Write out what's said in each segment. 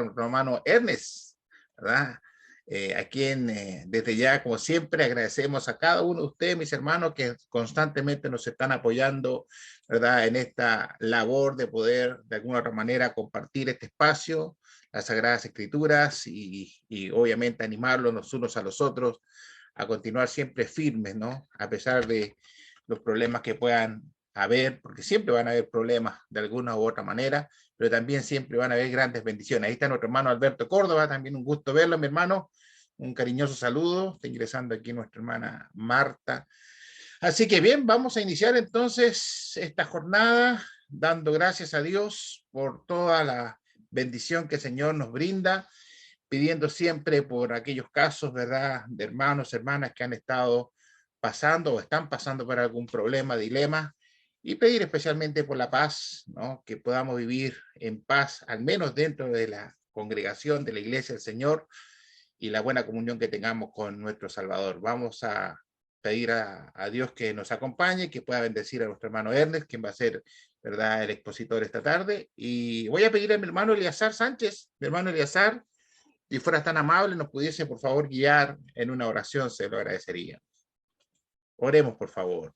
nuestro hermano Ernest, ¿verdad? A quien desde ya, como siempre, agradecemos a cada uno de ustedes, mis hermanos, que constantemente nos están apoyando, ¿verdad? En esta labor de poder, de alguna otra manera, compartir este espacio, las Sagradas Escrituras y obviamente animarlos los unos a los otros a continuar siempre firmes, ¿no? A pesar de los problemas que puedan haber, porque siempre van a haber problemas de alguna u otra manera, pero también siempre van a haber grandes bendiciones. Ahí está nuestro hermano Alberto Córdoba, también un gusto verlo, mi hermano. Un cariñoso saludo. Está ingresando aquí nuestra hermana Marta. Así que bien, vamos a iniciar entonces esta jornada dando gracias a Dios por toda la bendición que el Señor nos brinda, pidiendo siempre por aquellos casos, ¿verdad?, de hermanos, hermanas que han estado pasando o están pasando por algún problema, dilema, y pedir especialmente por la paz, ¿no? Que podamos vivir en paz, al menos dentro de la congregación de la Iglesia del Señor, y la buena comunión que tengamos con nuestro Salvador. Vamos a pedir a Dios que nos acompañe, que pueda bendecir a nuestro hermano Ernest, quien va a ser, ¿verdad?, el expositor esta tarde. Y voy a pedir a mi hermano Eleazar Sánchez, mi hermano Eleazar, si fuera tan amable, nos pudiese, por favor, guiar en una oración, se lo agradecería. Oremos, por favor.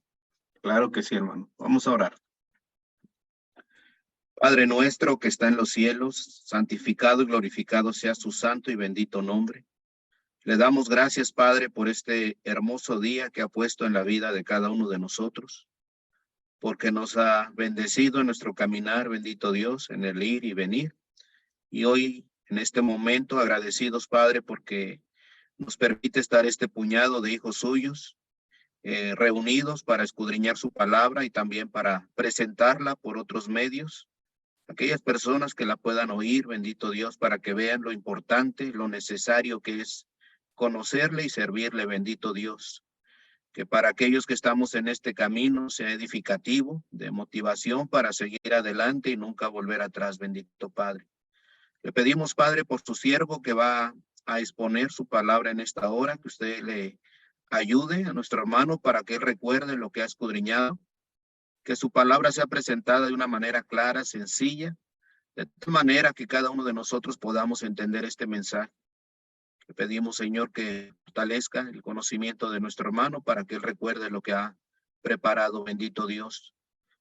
Claro que sí, hermano. Vamos a orar. Padre nuestro que está en los cielos, santificado y glorificado sea su santo y bendito nombre. Le damos gracias, Padre, por este hermoso día que ha puesto en la vida de cada uno de nosotros, porque nos ha bendecido en nuestro caminar, bendito Dios, en el ir y venir. Y hoy, en este momento, agradecidos, Padre, porque nos permite estar este puñado de hijos suyos, reunidos para escudriñar su palabra y también para presentarla por otros medios. Aquellas personas que la puedan oír, bendito Dios, para que vean lo importante, lo necesario que es conocerle y servirle, bendito Dios. Que para aquellos que estamos en este camino sea edificativo, de motivación para seguir adelante y nunca volver atrás, bendito Padre. Le pedimos, Padre, por su siervo que va a exponer su palabra en esta hora, que usted le ayude a nuestro hermano para que él recuerde lo que ha escudriñado, que su palabra sea presentada de una manera clara, sencilla, de tal manera que cada uno de nosotros podamos entender este mensaje. Le pedimos, Señor, que fortalezca el conocimiento de nuestro hermano para que él recuerde lo que ha preparado, bendito Dios.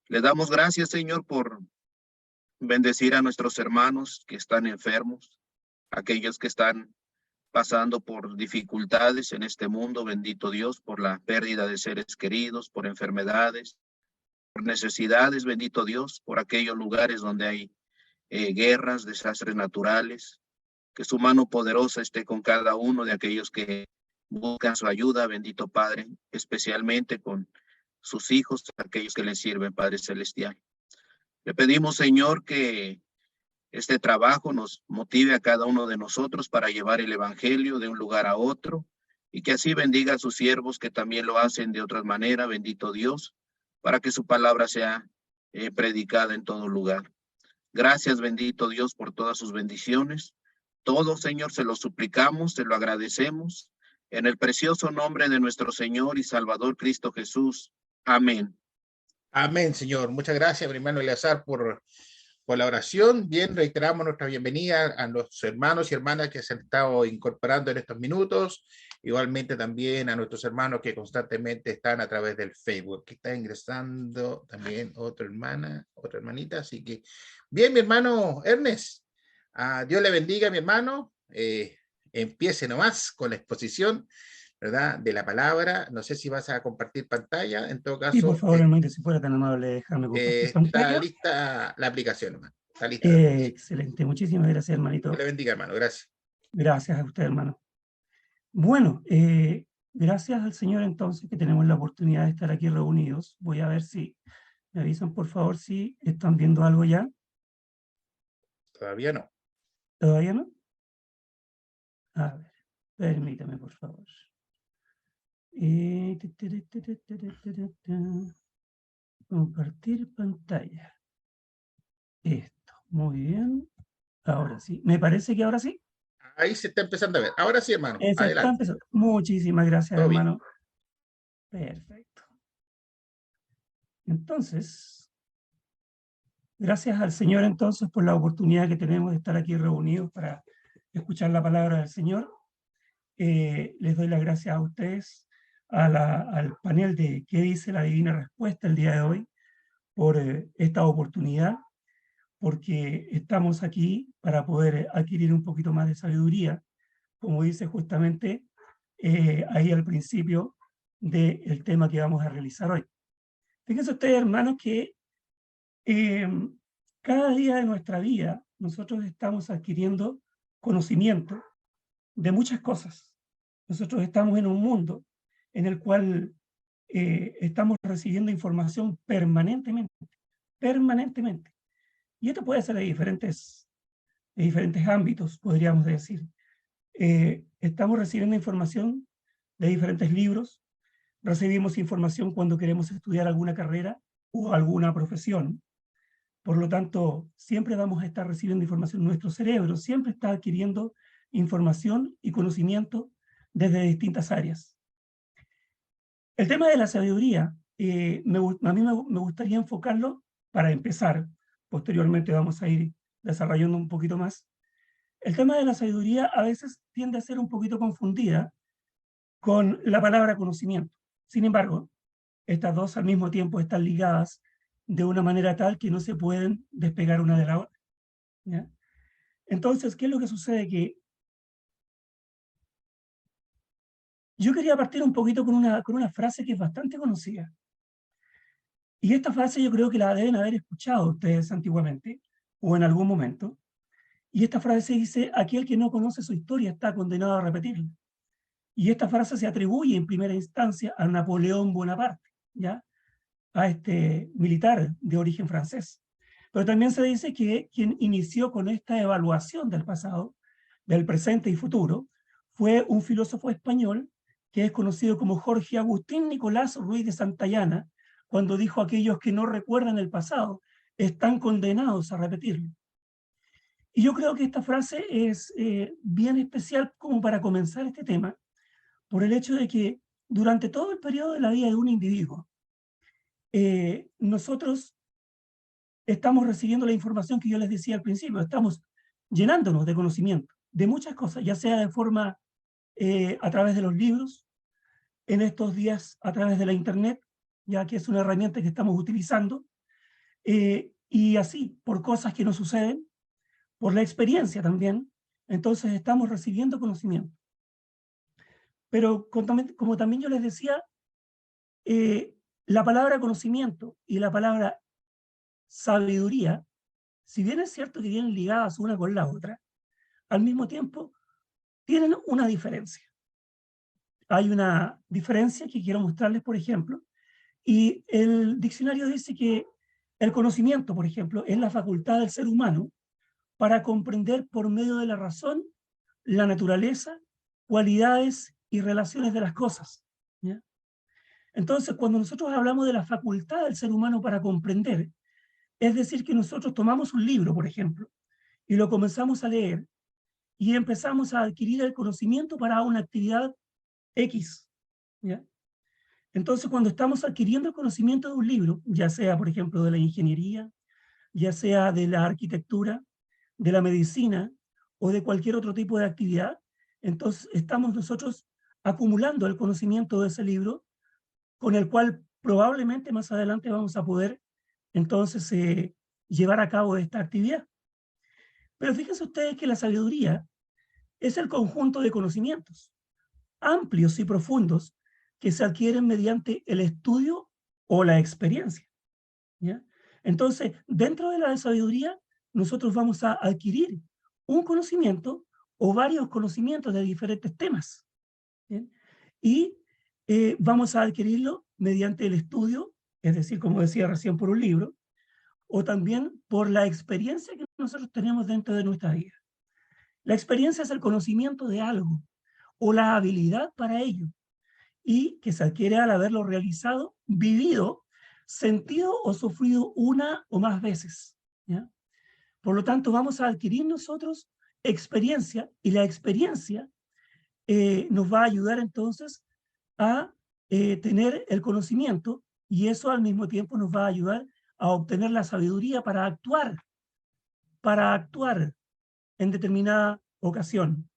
Le damos gracias, Señor, por bendecir a nuestros hermanos que están enfermos, aquellos que están pasando por dificultades en este mundo, bendito Dios, por la pérdida de seres queridos, por enfermedades, por necesidades, bendito Dios, por aquellos lugares donde hay guerras, desastres naturales. Que su mano poderosa esté con cada uno de aquellos que buscan su ayuda, bendito Padre, especialmente con sus hijos, aquellos que les sirven, Padre Celestial. Le pedimos, Señor, que este trabajo nos motive a cada uno de nosotros para llevar el evangelio de un lugar a otro y que así bendiga a sus siervos que también lo hacen de otra manera, bendito Dios, para que su palabra sea predicada en todo lugar. Gracias, bendito Dios, por todas sus bendiciones. Todo, Señor, se lo suplicamos, se lo agradecemos, en el precioso nombre de nuestro Señor y Salvador Cristo Jesús. Amén. Amén, Señor. Muchas gracias, mi hermano Eleazar, por la oración. Bien, reiteramos nuestra bienvenida a los hermanos y hermanas que se han estado incorporando en estos minutos. Igualmente también a nuestros hermanos que constantemente están a través del Facebook, que está ingresando también otra hermana, otra hermanita. Así que, bien, mi hermano Ernest, Dios le bendiga, mi hermano. Empiece nomás con la exposición, ¿verdad?, de la palabra. No sé si vas a compartir pantalla, en todo caso. Sí, por favor, hermano, si fuera tan amable, déjame compartir pantalla. Está lista la aplicación, hermano. Está lista. Excelente, muchísimas gracias, hermanito. Dios le bendiga, hermano, gracias. Gracias a usted, hermano. Bueno, gracias al Señor entonces que tenemos la oportunidad de estar aquí reunidos. Voy a ver si me avisan, por favor, si están viendo algo ya. Todavía no. ¿Todavía no? A ver, permítame, por favor. Compartir pantalla. Esto, muy bien. Ahora sí. Me parece que ahora sí. Ahí se está empezando a ver. Ahora sí, hermano. Eso Adelante. está empezando. Muchísimas gracias, Todo bien. hermano. Perfecto. Entonces, Gracias al Señor entonces por la oportunidad que tenemos de estar aquí reunidos para escuchar la palabra del Señor. Les doy las gracias a ustedes, al panel de ¿Qué dice la Divina Respuesta el día de hoy? Por esta oportunidad, porque estamos aquí para poder adquirir un poquito más de sabiduría, como dice justamente ahí al principio del tema que vamos a realizar hoy. Fíjense ustedes, hermanos, que cada día de nuestra vida nosotros estamos adquiriendo conocimiento de muchas cosas. Nosotros estamos en un mundo en el cual estamos recibiendo información permanentemente. Y esto puede ser de diferentes ámbitos, podríamos decir. Estamos recibiendo información de diferentes libros, recibimos información cuando queremos estudiar alguna carrera o alguna profesión. Por lo tanto, siempre vamos a estar recibiendo información. Nuestro cerebro siempre está adquiriendo información y conocimiento desde distintas áreas. El tema de la sabiduría, a mí me gustaría enfocarlo para empezar. Posteriormente vamos a ir desarrollando un poquito más. El tema de la sabiduría a veces tiende a ser un poquito confundida con la palabra conocimiento. Sin embargo, estas dos al mismo tiempo están ligadas de una manera tal que no se pueden despegar una de la otra, ¿ya? Entonces, ¿qué es lo que sucede? Que yo quería partir un poquito con una frase que es bastante conocida. Y esta frase yo creo que la deben haber escuchado ustedes antiguamente o en algún momento. Y esta frase dice: aquel que no conoce su historia está condenado a repetirla. Y esta frase se atribuye en primera instancia a Napoleón Bonaparte, ¿ya? A este militar de origen francés. Pero también se dice que quien inició con esta evaluación del pasado, del presente y futuro, fue un filósofo español que es conocido como Jorge Agustín Nicolás Ruiz de Santayana, cuando dijo: aquellos que no recuerdan el pasado están condenados a repetirlo. Y yo creo que esta frase es bien especial como para comenzar este tema, por el hecho de que durante todo el periodo de la vida de un individuo, nosotros estamos recibiendo la información que yo les decía al principio, estamos llenándonos de conocimiento, de muchas cosas, ya sea de forma a través de los libros, en estos días a través de la internet, ya que es una herramienta que estamos utilizando, y así, por cosas que nos suceden, por la experiencia también. Entonces estamos recibiendo conocimiento. Pero como también yo les decía, la palabra conocimiento y la palabra sabiduría, si bien es cierto que vienen ligadas una con la otra, al mismo tiempo tienen una diferencia. Hay una diferencia que quiero mostrarles, por ejemplo, y el diccionario dice que el conocimiento, por ejemplo, es la facultad del ser humano para comprender por medio de la razón la naturaleza, cualidades y relaciones de las cosas, ¿ya? Entonces, cuando nosotros hablamos de la facultad del ser humano para comprender, es decir, que nosotros tomamos un libro, por ejemplo, y lo comenzamos a leer y empezamos a adquirir el conocimiento para una actividad X, ¿ya? Entonces, cuando estamos adquiriendo el conocimiento de un libro, ya sea, por ejemplo, de la ingeniería, ya sea de la arquitectura, de la medicina o de cualquier otro tipo de actividad, entonces estamos nosotros acumulando el conocimiento de ese libro, con el cual probablemente más adelante vamos a poder entonces llevar a cabo esta actividad. Pero fíjense ustedes que la sabiduría es el conjunto de conocimientos amplios y profundos que se adquieren mediante el estudio o la experiencia, ¿ya? Entonces, dentro de la sabiduría, nosotros vamos a adquirir un conocimiento o varios conocimientos de diferentes temas, ¿bien? Y vamos a adquirirlo mediante el estudio, es decir, como decía recién, por un libro, o también por la experiencia que nosotros tenemos dentro de nuestra vida. La experiencia es el conocimiento de algo o la habilidad para ello, y que se adquiere al haberlo realizado, vivido, sentido o sufrido una o más veces, ¿ya? Por lo tanto, vamos a adquirir nosotros experiencia, y la experiencia nos va a ayudar entonces a tener el conocimiento, y eso al mismo tiempo nos va a ayudar a obtener la sabiduría para actuar en determinada ocasión.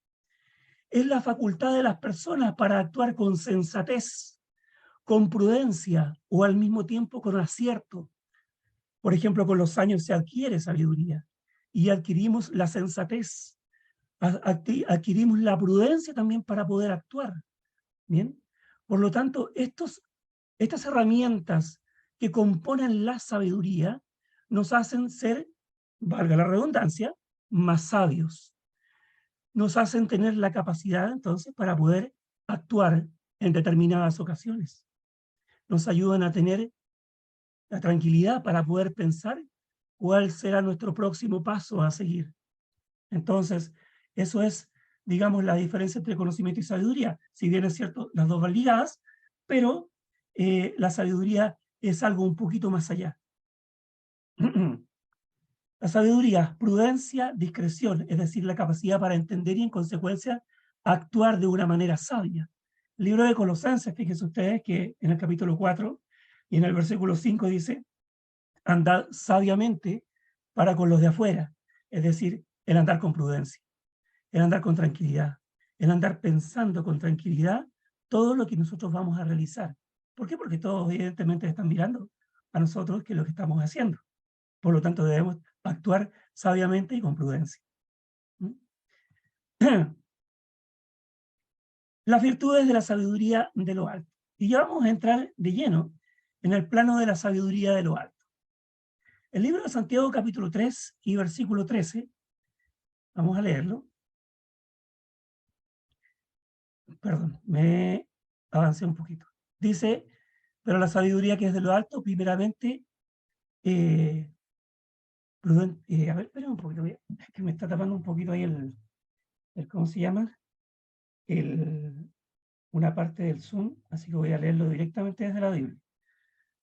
Es la facultad de las personas para actuar con sensatez, con prudencia o al mismo tiempo con acierto. Por ejemplo, con los años se adquiere sabiduría y adquirimos la sensatez, adquirimos la prudencia también para poder actuar. ¿Bien? Por lo tanto, estas herramientas que componen la sabiduría nos hacen ser, valga la redundancia, más sabios. Nos hacen tener la capacidad, entonces, para poder actuar en determinadas ocasiones. Nos ayudan a tener la tranquilidad para poder pensar cuál será nuestro próximo paso a seguir. Entonces, eso es, digamos, la diferencia entre conocimiento y sabiduría. Si bien es cierto, las dos van ligadas, pero la sabiduría es algo un poquito más allá. La sabiduría, prudencia, discreción, es decir, la capacidad para entender y en consecuencia actuar de una manera sabia. El libro de Colosenses, fíjense ustedes que en el capítulo 4 y en el versículo 5 dice, andad sabiamente para con los de afuera, es decir, el andar con prudencia, el andar con tranquilidad, el andar pensando con tranquilidad todo lo que nosotros vamos a realizar. ¿Por qué? Porque todos evidentemente están mirando a nosotros qué es lo que estamos haciendo. Por lo tanto, debemos actuar sabiamente y con prudencia. Las virtudes de la sabiduría de lo alto. Y ya vamos a entrar de lleno en el plano de la sabiduría de lo alto. El libro de Santiago, capítulo 3 y versículo 13, vamos a leerlo. Perdón, me avancé un poquito. Dice, pero la sabiduría que es de lo alto, primeramente, a ver, espera un poquito, es que me está tapando un poquito ahí ¿cómo se llama? Una parte del Zoom, así que voy a leerlo directamente desde la Biblia.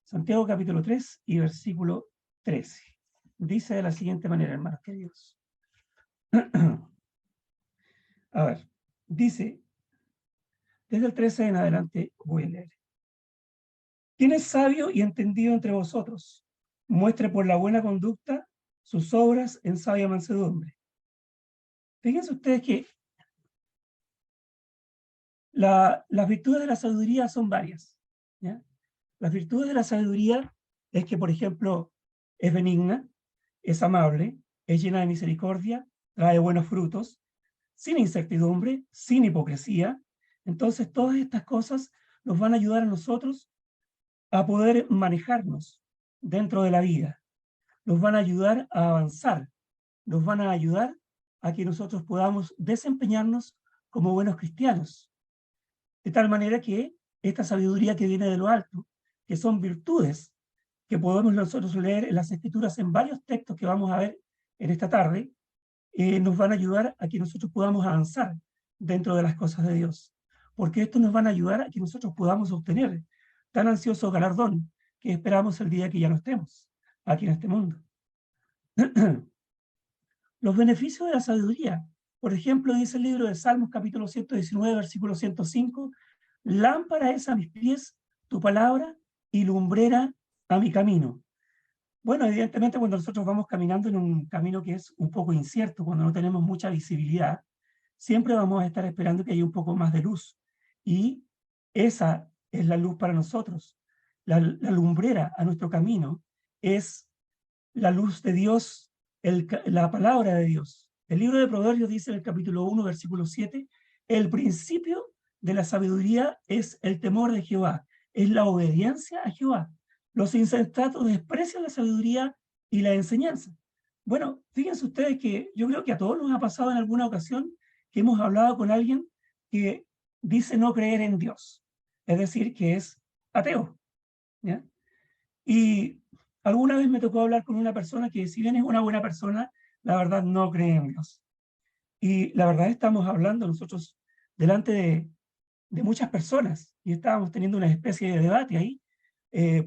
Santiago capítulo 3 y versículo 13. Dice de la siguiente manera, hermanos queridos. A ver, dice, desde el 13 en adelante voy a leer. ¿Quién es sabio y entendido entre vosotros? Muestre por la buena conducta sus obras en sabia mansedumbre. Fíjense ustedes que las virtudes de la sabiduría son varias, ¿ya? Las virtudes de la sabiduría es que, por ejemplo, es benigna, es amable, es llena de misericordia, trae buenos frutos, sin incertidumbre, sin hipocresía. Entonces, todas estas cosas nos van a ayudar a nosotros a poder manejarnos dentro de la vida. Nos van a ayudar a avanzar, nos van a ayudar a que nosotros podamos desempeñarnos como buenos cristianos. De tal manera que esta sabiduría que viene de lo alto, que son virtudes que podemos nosotros leer en las Escrituras en varios textos que vamos a ver en esta tarde, nos van a ayudar a que nosotros podamos avanzar dentro de las cosas de Dios. Porque esto nos van a ayudar a que nosotros podamos obtener tan ansioso galardón que esperamos el día que ya no estemos aquí en este mundo. Los beneficios de la sabiduría. Por ejemplo, dice el libro de Salmos, capítulo 119, versículo 105, lámpara es a mis pies tu palabra y lumbrera a mi camino. Bueno, evidentemente cuando nosotros vamos caminando en un camino que es un poco incierto, cuando no tenemos mucha visibilidad, siempre vamos a estar esperando que haya un poco más de luz. Y esa es la luz para nosotros. La lumbrera a nuestro camino es la luz de Dios, la palabra de Dios. El libro de Proverbios dice en el capítulo 1, versículo 7, el principio de la sabiduría es el temor de Jehová, es la obediencia a Jehová. Los insensatos desprecian la sabiduría y la enseñanza. Bueno, fíjense ustedes que yo creo que a todos nos ha pasado en alguna ocasión que hemos hablado con alguien que dice no creer en Dios, es decir, que es ateo, ¿ya? Y alguna vez me tocó hablar con una persona que, si bien es una buena persona, la verdad no cree en Dios. Y la verdad estamos hablando nosotros delante de muchas personas y estábamos teniendo una especie de debate ahí,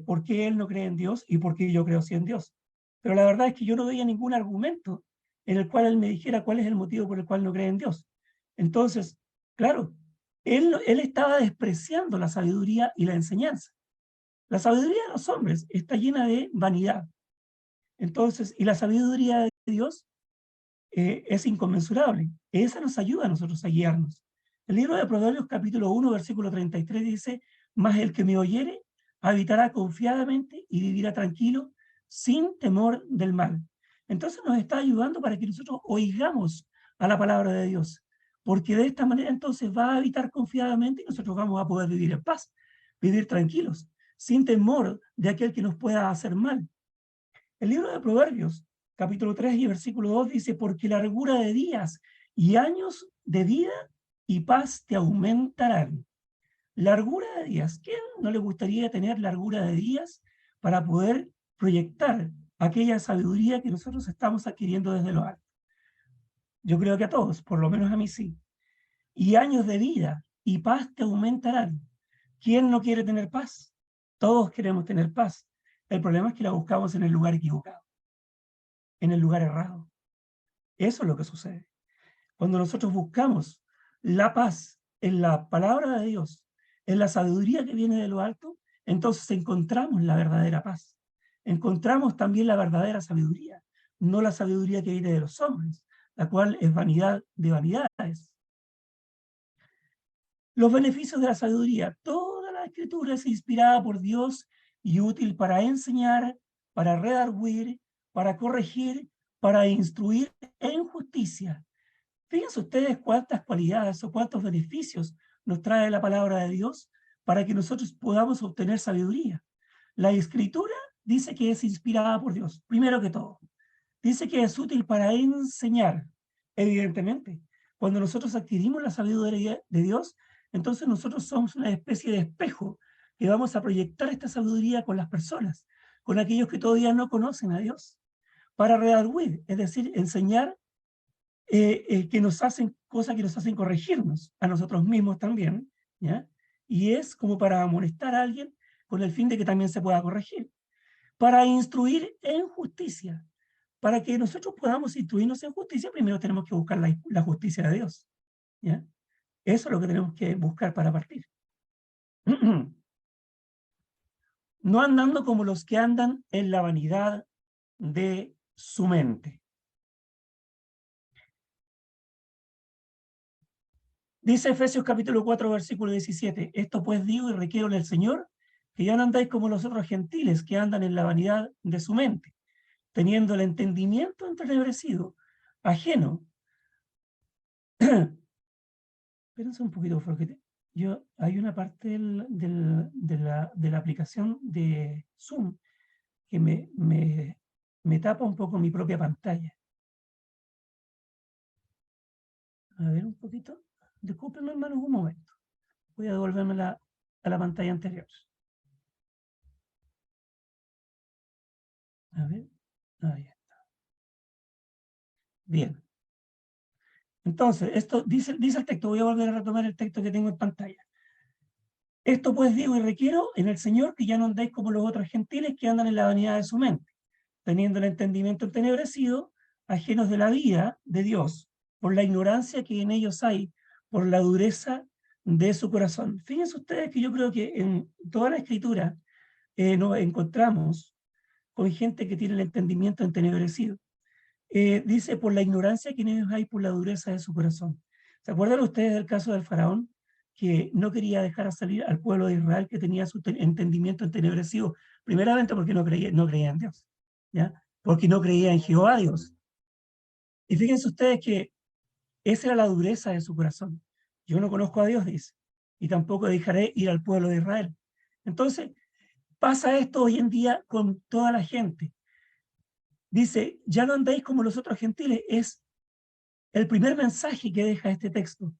por qué él no cree en Dios y por qué yo creo sí en Dios. Pero la verdad es que yo no veía ningún argumento en el cual él me dijera cuál es el motivo por el cual no cree en Dios. Entonces, claro, él estaba despreciando la sabiduría y la enseñanza. La sabiduría de los hombres está llena de vanidad, Entonces, y la sabiduría de Dios es inconmensurable. Esa nos ayuda a nosotros a guiarnos. El libro de Proverbios capítulo 1, versículo 33 dice, mas el que me oyere habitará confiadamente y vivirá tranquilo sin temor del mal. Entonces nos está ayudando para que nosotros oigamos a la palabra de Dios, porque de esta manera entonces va a habitar confiadamente y nosotros vamos a poder vivir en paz, vivir tranquilos, sin temor de aquel que nos pueda hacer mal. El libro de Proverbios, capítulo 3 y versículo 2 dice, porque largura de días y años de vida y paz te aumentarán. Largura de días. ¿Quién no le gustaría tener largura de días para poder proyectar aquella sabiduría que nosotros estamos adquiriendo desde lo alto? Yo creo que a todos, por lo menos a mí sí. Y años de vida y paz te aumentarán. ¿Quién no quiere tener paz? Todos queremos tener paz. El problema es que la buscamos en el lugar equivocado, en el lugar errado. Eso es lo que sucede. Cuando nosotros buscamos la paz en la palabra de Dios, en la sabiduría que viene de lo alto, entonces encontramos la verdadera paz. Encontramos también la verdadera sabiduría, no la sabiduría que viene de los hombres, la cual es vanidad de vanidades. Los beneficios de la sabiduría. Toda la escritura es inspirada por Dios y útil para enseñar, para redarguir, para corregir, para instruir en justicia. Fíjense ustedes cuántas cualidades o cuántos beneficios nos trae la palabra de Dios para que nosotros podamos obtener sabiduría. La escritura dice que es inspirada por Dios, primero que todo. Dice que es útil para enseñar, evidentemente. Cuando nosotros adquirimos la sabiduría de Dios, entonces nosotros somos una especie de espejo que vamos a proyectar esta sabiduría con las personas, con aquellos que todavía no conocen a Dios. Para redarguir, es decir, enseñar que nos hacen cosas que nos hacen corregirnos a nosotros mismos también, ¿ya? Y es como para amonestar a alguien con el fin de que también se pueda corregir. Para instruir en justicia. Para que nosotros podamos instruirnos en justicia, primero tenemos que buscar la justicia de Dios, ¿ya? Eso es lo que tenemos que buscar para partir. No andando como los que andan en la vanidad de su mente. Dice Efesios capítulo 4, versículo 17, esto pues digo y requiero en el Señor, que ya no andáis como los otros gentiles que andan en la vanidad de su mente, teniendo el entendimiento entenebrecido, ajeno. Espérense un poquito, porque hay una parte de la aplicación de Zoom que me tapa un poco mi propia pantalla. A ver un poquito. Discúlpenme, hermanos, un momento. Voy a devolverme a la pantalla anterior. A ver, ahí está. Bien. Entonces, esto dice el texto, voy a volver a retomar el texto que tengo en pantalla. Esto pues digo y requiero en el Señor que ya no andéis como los otros gentiles que andan en la vanidad de su mente, teniendo el entendimiento entenebrecido, ajenos de la vida de Dios, por la ignorancia que en ellos hay, por la dureza de su corazón. Fíjense ustedes que yo creo que en toda la Escritura nos encontramos con gente que tiene el entendimiento entenebrecido. Dice, por la ignorancia que en ellos hay, por la dureza de su corazón. ¿Se acuerdan ustedes del caso del faraón? Que no quería dejar salir al pueblo de Israel que tenía su entendimiento entenebrecido, primeramente porque no creía en Dios, ¿ya? Porque no creía en Jehová Dios. Y fíjense ustedes que esa era la dureza de su corazón. Yo no conozco a Dios, dice, y tampoco dejaré ir al pueblo de Israel. Entonces, pasa esto hoy en día con toda la gente. Dice, ya no andéis como los otros gentiles, es el primer mensaje que deja este texto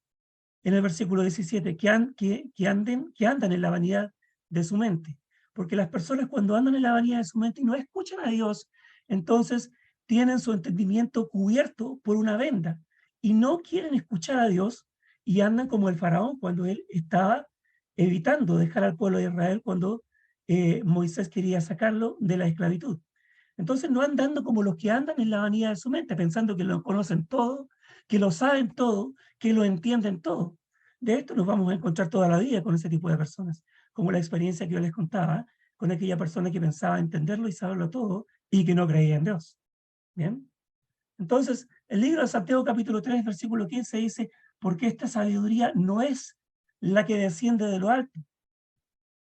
en el versículo 17, que andan en la vanidad de su mente. Porque las personas cuando andan en la vanidad de su mente y no escuchan a Dios, entonces tienen su entendimiento cubierto por una venda y no quieren escuchar a Dios y andan como el faraón cuando él estaba evitando dejar al pueblo de Israel cuando Moisés quería sacarlo de la esclavitud. Entonces no andando como los que andan en la vanidad de su mente, pensando que lo conocen todo, que lo saben todo, que lo entienden todo. De esto nos vamos a encontrar toda la vida con ese tipo de personas, como la experiencia que yo les contaba, con aquella persona que pensaba entenderlo y saberlo todo, y que no creía en Dios. ¿Bien? Entonces, el libro de Santiago capítulo 3, versículo 15 dice, porque esta sabiduría no es la que desciende de lo alto,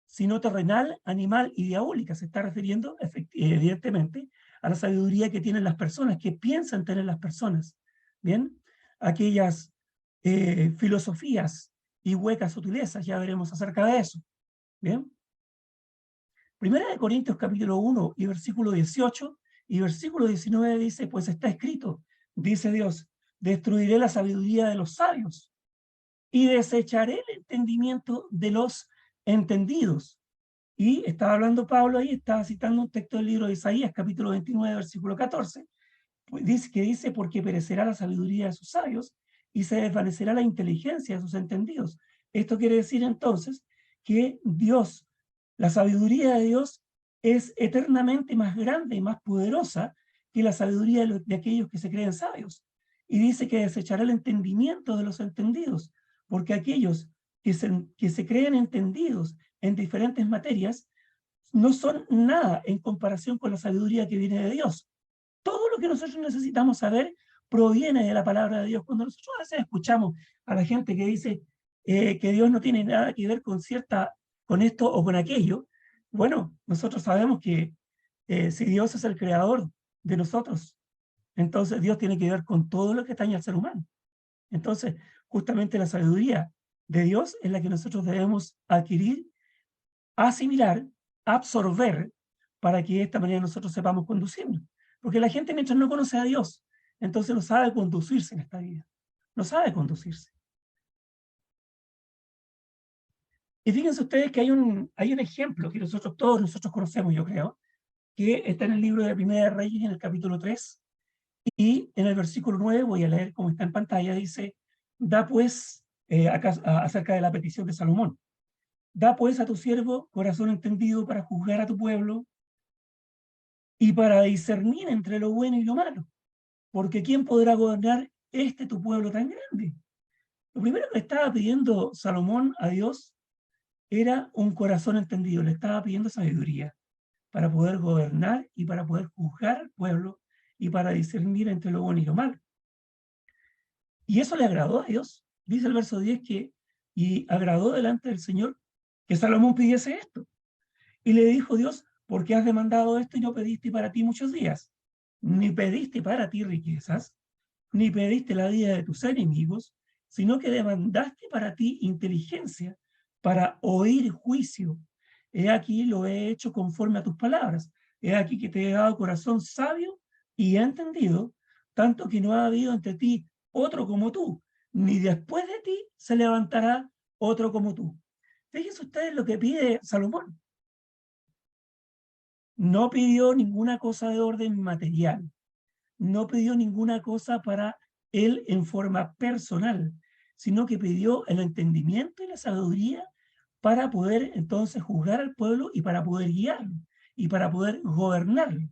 sino terrenal, animal y diabólica. Se está refiriendo, evidentemente, a la sabiduría que tienen las personas, que piensan tener las personas. ¿Bien? Aquellas filosofías y huecas sutilezas, ya veremos acerca de eso. ¿Bien? Primera de Corintios capítulo 1 y versículo 18 y versículo 19 dice, pues está escrito, dice Dios, destruiré la sabiduría de los sabios y desecharé el entendimiento de los entendidos. Y estaba hablando Pablo ahí, estaba citando un texto del libro de Isaías, capítulo 29, versículo 14, pues dice, porque perecerá la sabiduría de sus sabios y se desvanecerá la inteligencia de sus entendidos. Esto quiere decir entonces que Dios, la sabiduría de Dios es eternamente más grande y más poderosa que la sabiduría de aquellos que se creen sabios. Y dice que desechará el entendimiento de los entendidos, porque aquellos que se creen entendidos en diferentes materias no son nada en comparación con la sabiduría que viene de Dios. Todo lo que nosotros necesitamos saber proviene de la palabra de Dios. Cuando nosotros a veces escuchamos a la gente que dice que Dios no tiene nada que ver con esto o con aquello, bueno, nosotros sabemos que si Dios es el creador de nosotros, entonces Dios tiene que ver con todo lo que atañe al ser humano. Entonces, justamente la sabiduría de Dios es la que nosotros debemos adquirir, asimilar, absorber, para que de esta manera nosotros sepamos conducirnos. Porque la gente, mientras no conoce a Dios, entonces no sabe conducirse en esta vida. No sabe conducirse. Y fíjense ustedes que hay un ejemplo que todos nosotros conocemos, yo creo, que está en el libro de Primera de Reyes, en el capítulo 3, y en el versículo 9, voy a leer como está en pantalla, dice, da pues, acerca de la petición de Salomón, da pues a tu siervo corazón entendido para juzgar a tu pueblo y para discernir entre lo bueno y lo malo, porque ¿quién podrá gobernar tu pueblo tan grande? Lo primero que le estaba pidiendo Salomón a Dios era un corazón entendido, le estaba pidiendo sabiduría para poder gobernar y para poder juzgar al pueblo y para discernir entre lo bueno y lo malo. Y eso le agradó a Dios. Dice el verso 10 y agradó delante del Señor que Salomón pidiese esto. Y le dijo Dios, ¿por qué has demandado esto y no pediste para ti muchos días? Ni pediste para ti riquezas, ni pediste la vida de tus enemigos, sino que demandaste para ti inteligencia, para oír juicio. He aquí lo he hecho conforme a tus palabras. He aquí que te he dado corazón sabio y entendido, tanto que no ha habido entre ti otro como tú, ni después de ti se levantará otro como tú. Fíjense ustedes lo que pide Salomón. No pidió ninguna cosa de orden material, no pidió ninguna cosa para él en forma personal, sino que pidió el entendimiento y la sabiduría para poder entonces juzgar al pueblo y para poder guiarlo y para poder gobernarlo.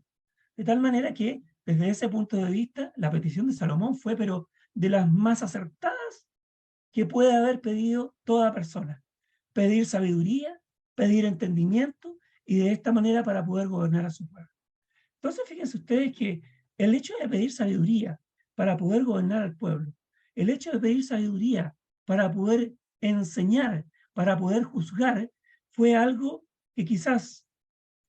De tal manera que desde ese punto de vista la petición de Salomón fue pero de las más acertadas que puede haber pedido toda persona. Pedir sabiduría, pedir entendimiento y de esta manera para poder gobernar a su pueblo. Entonces, fíjense ustedes que el hecho de pedir sabiduría para poder gobernar al pueblo, el hecho de pedir sabiduría para poder enseñar, para poder juzgar, fue algo que quizás,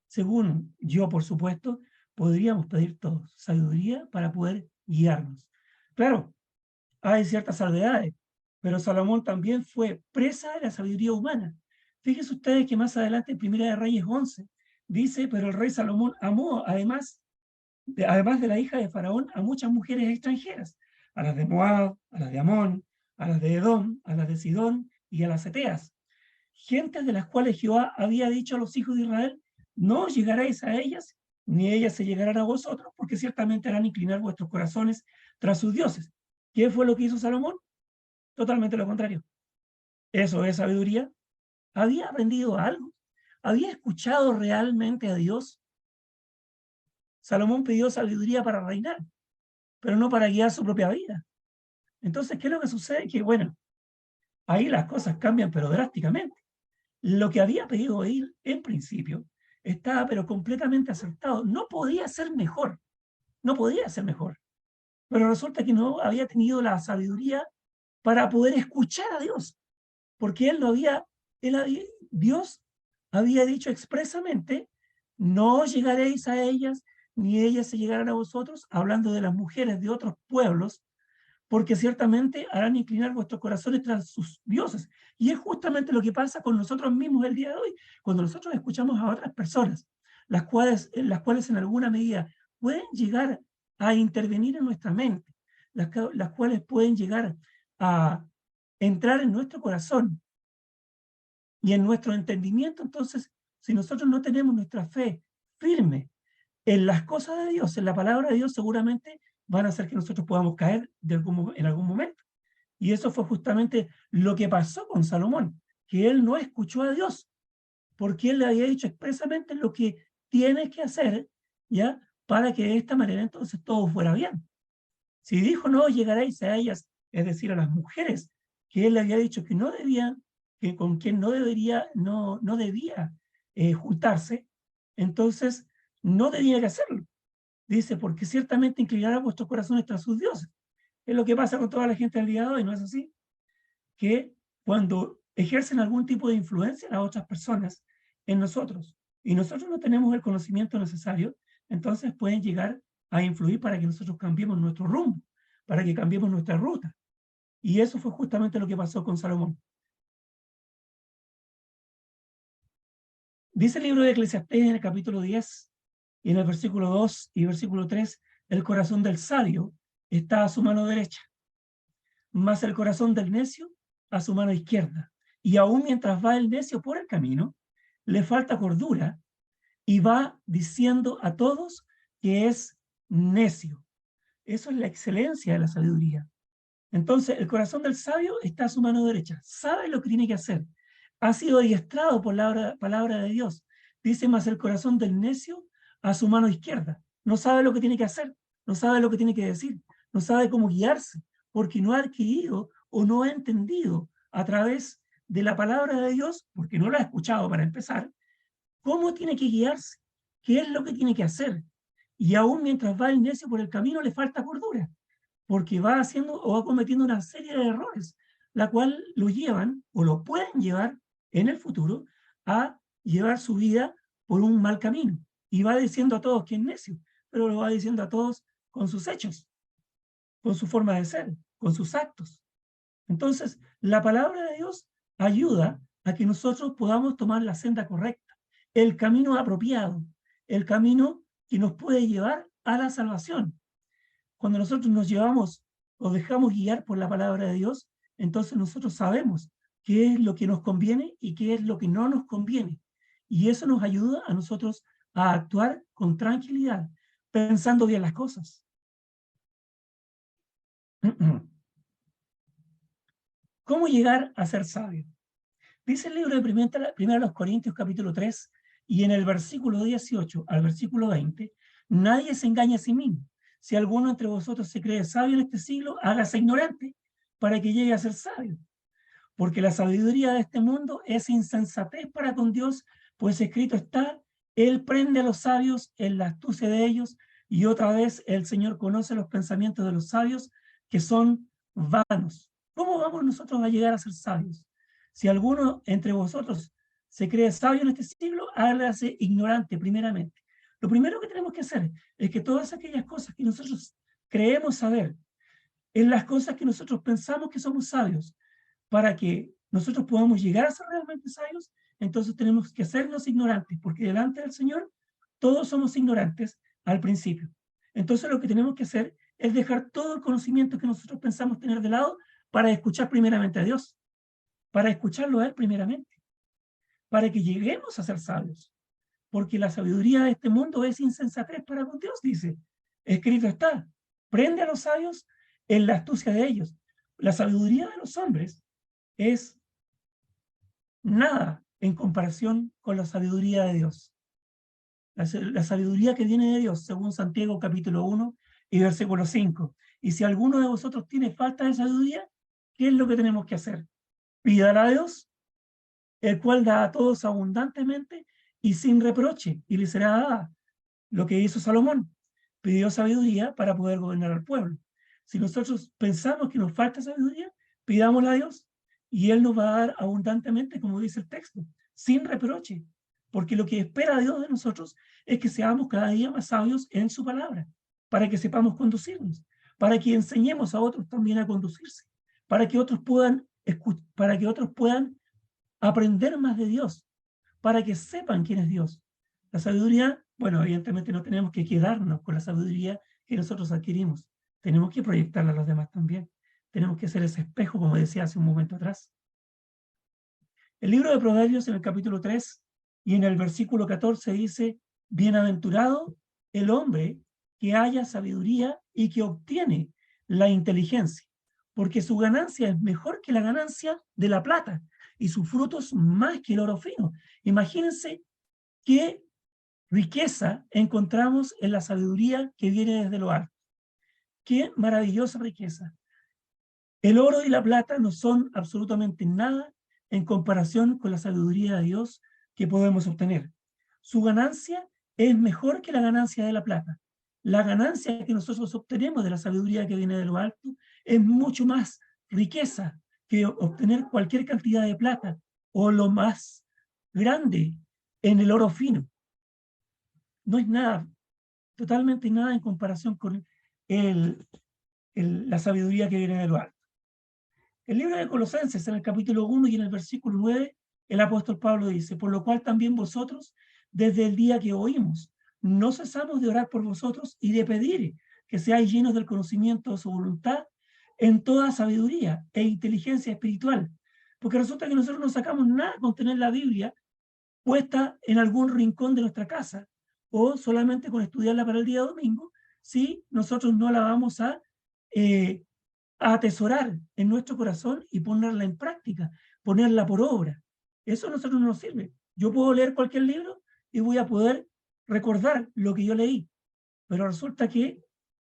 según yo, por supuesto, podríamos pedir todos, sabiduría para poder guiarnos. Claro, hay ciertas salvedades, pero Salomón también fue presa de la sabiduría humana. Fíjense ustedes que más adelante en Primera de Reyes 11 dice, pero el rey Salomón amó además de la hija de Faraón a muchas mujeres extranjeras, a las de Moab, a las de Amón, a las de Edom, a las de Sidón y a las Eteas, gentes de las cuales Jehová había dicho a los hijos de Israel, no os llegaréis a ellas, ni ellas se llegarán a vosotros, porque ciertamente harán inclinar vuestros corazones tras sus dioses. ¿Qué fue lo que hizo Salomón? Totalmente lo contrario. Eso es sabiduría. ¿Había aprendido algo? ¿Había escuchado realmente a Dios? Salomón pidió sabiduría para reinar, pero no para guiar su propia vida. Entonces, ¿qué es lo que sucede? Que, bueno, ahí las cosas cambian, pero drásticamente. Lo que había pedido él en principio estaba pero completamente acertado. No podía ser mejor, no podía ser mejor. Pero resulta que no había tenido la sabiduría para poder escuchar a Dios, porque Dios había dicho expresamente, no llegaréis a ellas, ni ellas se llegarán a vosotros, hablando de las mujeres de otros pueblos, porque ciertamente harán inclinar vuestros corazones tras sus dioses. Y es justamente lo que pasa con nosotros mismos el día de hoy, cuando nosotros escuchamos a otras personas, las cuales en alguna medida pueden llegar a intervenir en nuestra mente, las cuales pueden llegar a entrar en nuestro corazón y en nuestro entendimiento. Entonces, si nosotros no tenemos nuestra fe firme en las cosas de Dios, en la palabra de Dios, seguramente van a hacer que nosotros podamos caer en algún momento. Y eso fue justamente lo que pasó con Salomón, que él no escuchó a Dios, porque él le había dicho expresamente lo que tiene que hacer, ¿ya? Para que de esta manera entonces todo fuera bien. Si dijo no llegaréis a ellas, es decir, a las mujeres, que él le había dicho que no debían, que con quien no debía juntarse, entonces no debía que hacerlo. Dice, porque ciertamente inclinará vuestros corazones tras sus dioses. Es lo que pasa con toda la gente del día de hoy, ¿no es así? Que cuando ejercen algún tipo de influencia a otras personas en nosotros, y nosotros no tenemos el conocimiento necesario, entonces pueden llegar a influir para que nosotros cambiemos nuestro rumbo, para que cambiemos nuestra ruta. Y eso fue justamente lo que pasó con Salomón. Dice el libro de Eclesiastés en el capítulo 10, y en el versículo 2 y versículo 3, el corazón del sabio está a su mano derecha, mas el corazón del necio a su mano izquierda. Y aún mientras va el necio por el camino, le falta cordura y va diciendo a todos que es necio. Eso es la excelencia de la sabiduría. Entonces, el corazón del sabio está a su mano derecha, sabe lo que tiene que hacer, ha sido adiestrado por la palabra de Dios. Dice, más el corazón del necio a su mano izquierda. No sabe lo que tiene que hacer, no sabe lo que tiene que decir, no sabe cómo guiarse, porque no ha adquirido o no ha entendido a través de la palabra de Dios, porque no la ha escuchado para empezar, cómo tiene que guiarse, qué es lo que tiene que hacer. Y aún mientras va el necio por el camino le falta cordura, porque va haciendo o va cometiendo una serie de errores, la cual lo llevan o lo pueden llevar en el futuro a llevar su vida por un mal camino. Y va diciendo a todos que es necio, pero lo va diciendo a todos con sus hechos, con su forma de ser, con sus actos. Entonces, la palabra de Dios ayuda a que nosotros podamos tomar la senda correcta, el camino apropiado, el camino que nos puede llevar a la salvación. Cuando nosotros nos llevamos o dejamos guiar por la palabra de Dios, entonces nosotros sabemos qué es lo que nos conviene y qué es lo que no nos conviene. Y eso nos ayuda a nosotros a actuar con tranquilidad, pensando bien las cosas. ¿Cómo llegar a ser sabio? Dice el libro de 1 Corintios capítulo 3 y en el versículo 18 al versículo 20, nadie se engaña a sí mismo. Si alguno entre vosotros se cree sabio en este siglo, hágase ignorante para que llegue a ser sabio. Porque la sabiduría de este mundo es insensatez para con Dios, pues escrito está, Él prende a los sabios en la astucia de ellos, y otra vez el Señor conoce los pensamientos de los sabios, que son vanos. ¿Cómo vamos nosotros a llegar a ser sabios? Si alguno entre vosotros se cree sabio en este siglo, hágase ignorante primeramente. Lo primero que tenemos que hacer es que todas aquellas cosas que nosotros creemos saber, en las cosas que nosotros pensamos que somos sabios, para que nosotros podamos llegar a ser realmente sabios, entonces tenemos que hacernos ignorantes, porque delante del Señor todos somos ignorantes al principio. Entonces lo que tenemos que hacer es dejar todo el conocimiento que nosotros pensamos tener de lado para escuchar primeramente a Dios, para escucharlo a Él primeramente, para que lleguemos a ser sabios. Porque la sabiduría de este mundo es insensatez para con Dios, dice. Escrito está, prende a los sabios en la astucia de ellos. La sabiduría de los hombres es nada en comparación con la sabiduría de Dios. La sabiduría que viene de Dios, según Santiago capítulo 1 y versículo 5. Y si alguno de vosotros tiene falta de sabiduría, ¿qué es lo que tenemos que hacer? Pídala a Dios, el cual da a todos abundantemente y sin reproche, y le será dada. Lo que hizo Salomón, pidió sabiduría para poder gobernar al pueblo. Si nosotros pensamos que nos falta sabiduría, pidámosla a Dios, y Él nos va a dar abundantemente, como dice el texto, sin reproche, porque lo que espera Dios de nosotros es que seamos cada día más sabios en su palabra, para que sepamos conducirnos, para que enseñemos a otros también a conducirse, para que otros puedan aprender más de Dios, para que sepan quién es Dios. La sabiduría, bueno, evidentemente no tenemos que quedarnos con la sabiduría que nosotros adquirimos. Tenemos que proyectarla a los demás también. Tenemos que ser ese espejo, como decía hace un momento atrás. El libro de Proverbios, en el capítulo 3 y en el versículo 14, dice: bienaventurado el hombre que haya sabiduría y que obtiene la inteligencia, porque su ganancia es mejor que la ganancia de la plata y sus frutos más que el oro fino. Imagínense qué riqueza encontramos en la sabiduría que viene desde lo alto. Qué maravillosa riqueza. El oro y la plata no son absolutamente nada en comparación con la sabiduría de Dios que podemos obtener. Su ganancia es mejor que la ganancia de la plata. La ganancia que nosotros obtenemos de la sabiduría que viene de lo alto es mucho más riqueza que obtener cualquier cantidad de plata o lo más grande en el oro fino. No es nada, totalmente nada en comparación con la sabiduría que viene de lo alto. El libro de Colosenses, en el capítulo 1 y en el versículo 9, el apóstol Pablo dice: por lo cual también vosotros, desde el día que oímos, no cesamos de orar por vosotros y de pedir que seáis llenos del conocimiento de su voluntad en toda sabiduría e inteligencia espiritual. Porque resulta que nosotros no sacamos nada con tener la Biblia puesta en algún rincón de nuestra casa o solamente con estudiarla para el día domingo, si nosotros no la vamos a atesorar en nuestro corazón y ponerla en práctica, ponerla por obra. Eso a nosotros no nos sirve. Yo puedo leer cualquier libro y voy a poder recordar lo que yo leí, pero resulta que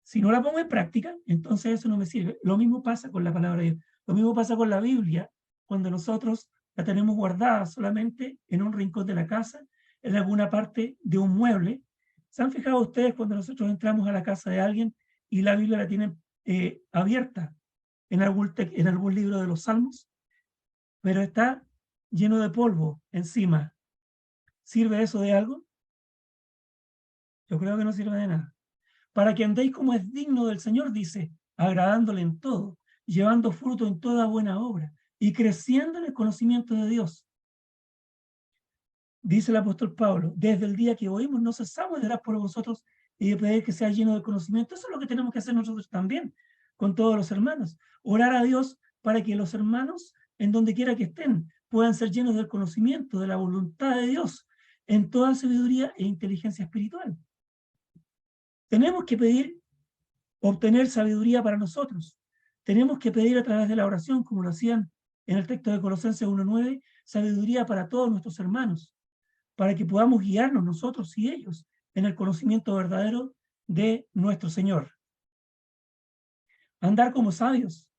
si no la pongo en práctica, entonces eso no me sirve. Lo mismo pasa con la palabra de Dios. Lo mismo pasa con la Biblia, cuando nosotros la tenemos guardada solamente en un rincón de la casa, en alguna parte de un mueble. ¿Se han fijado ustedes cuando nosotros entramos a la casa de alguien y la Biblia la tienen abierta en algún libro de los Salmos, pero está lleno de polvo encima? ¿Sirve eso de algo? Yo creo que no sirve de nada. Para que andéis como es digno del Señor, dice, agradándole en todo, llevando fruto en toda buena obra y creciendo en el conocimiento de Dios. Dice el apóstol Pablo: desde el día que oímos no cesamos de orar por vosotros y de pedir que sea lleno de conocimiento. Eso es lo que tenemos que hacer nosotros también con todos los hermanos. Orar a Dios para que los hermanos, en donde quiera que estén, puedan ser llenos del conocimiento, de la voluntad de Dios, en toda sabiduría e inteligencia espiritual. Tenemos que pedir obtener sabiduría para nosotros. Tenemos que pedir a través de la oración, como lo hacían en el texto de Colosenses 1:9, sabiduría para todos nuestros hermanos, para que podamos guiarnos nosotros y ellos en el conocimiento verdadero de nuestro Señor. Andar como sabios.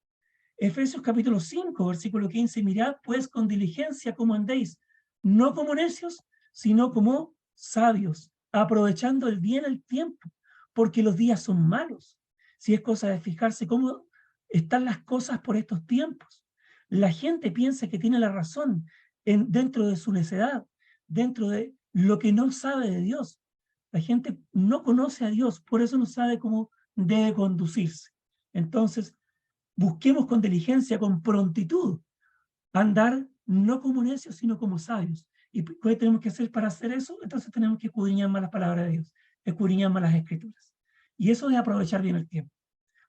Efesios capítulo 5, versículo 15, mirad pues con diligencia cómo andéis, no como necios, sino como sabios, aprovechando el bien el tiempo, porque los días son malos. Si es cosa de fijarse cómo están las cosas por estos tiempos. La gente piensa que tiene la razón dentro de su necedad, dentro de lo que no sabe de Dios. La gente no conoce a Dios, por eso no sabe cómo debe conducirse. Entonces, busquemos con diligencia, con prontitud, andar no como necios, sino como sabios. ¿Y qué tenemos que hacer para hacer eso? Entonces tenemos que escudriñar más las palabras de Dios, escudriñar más las escrituras. Y eso es aprovechar bien el tiempo,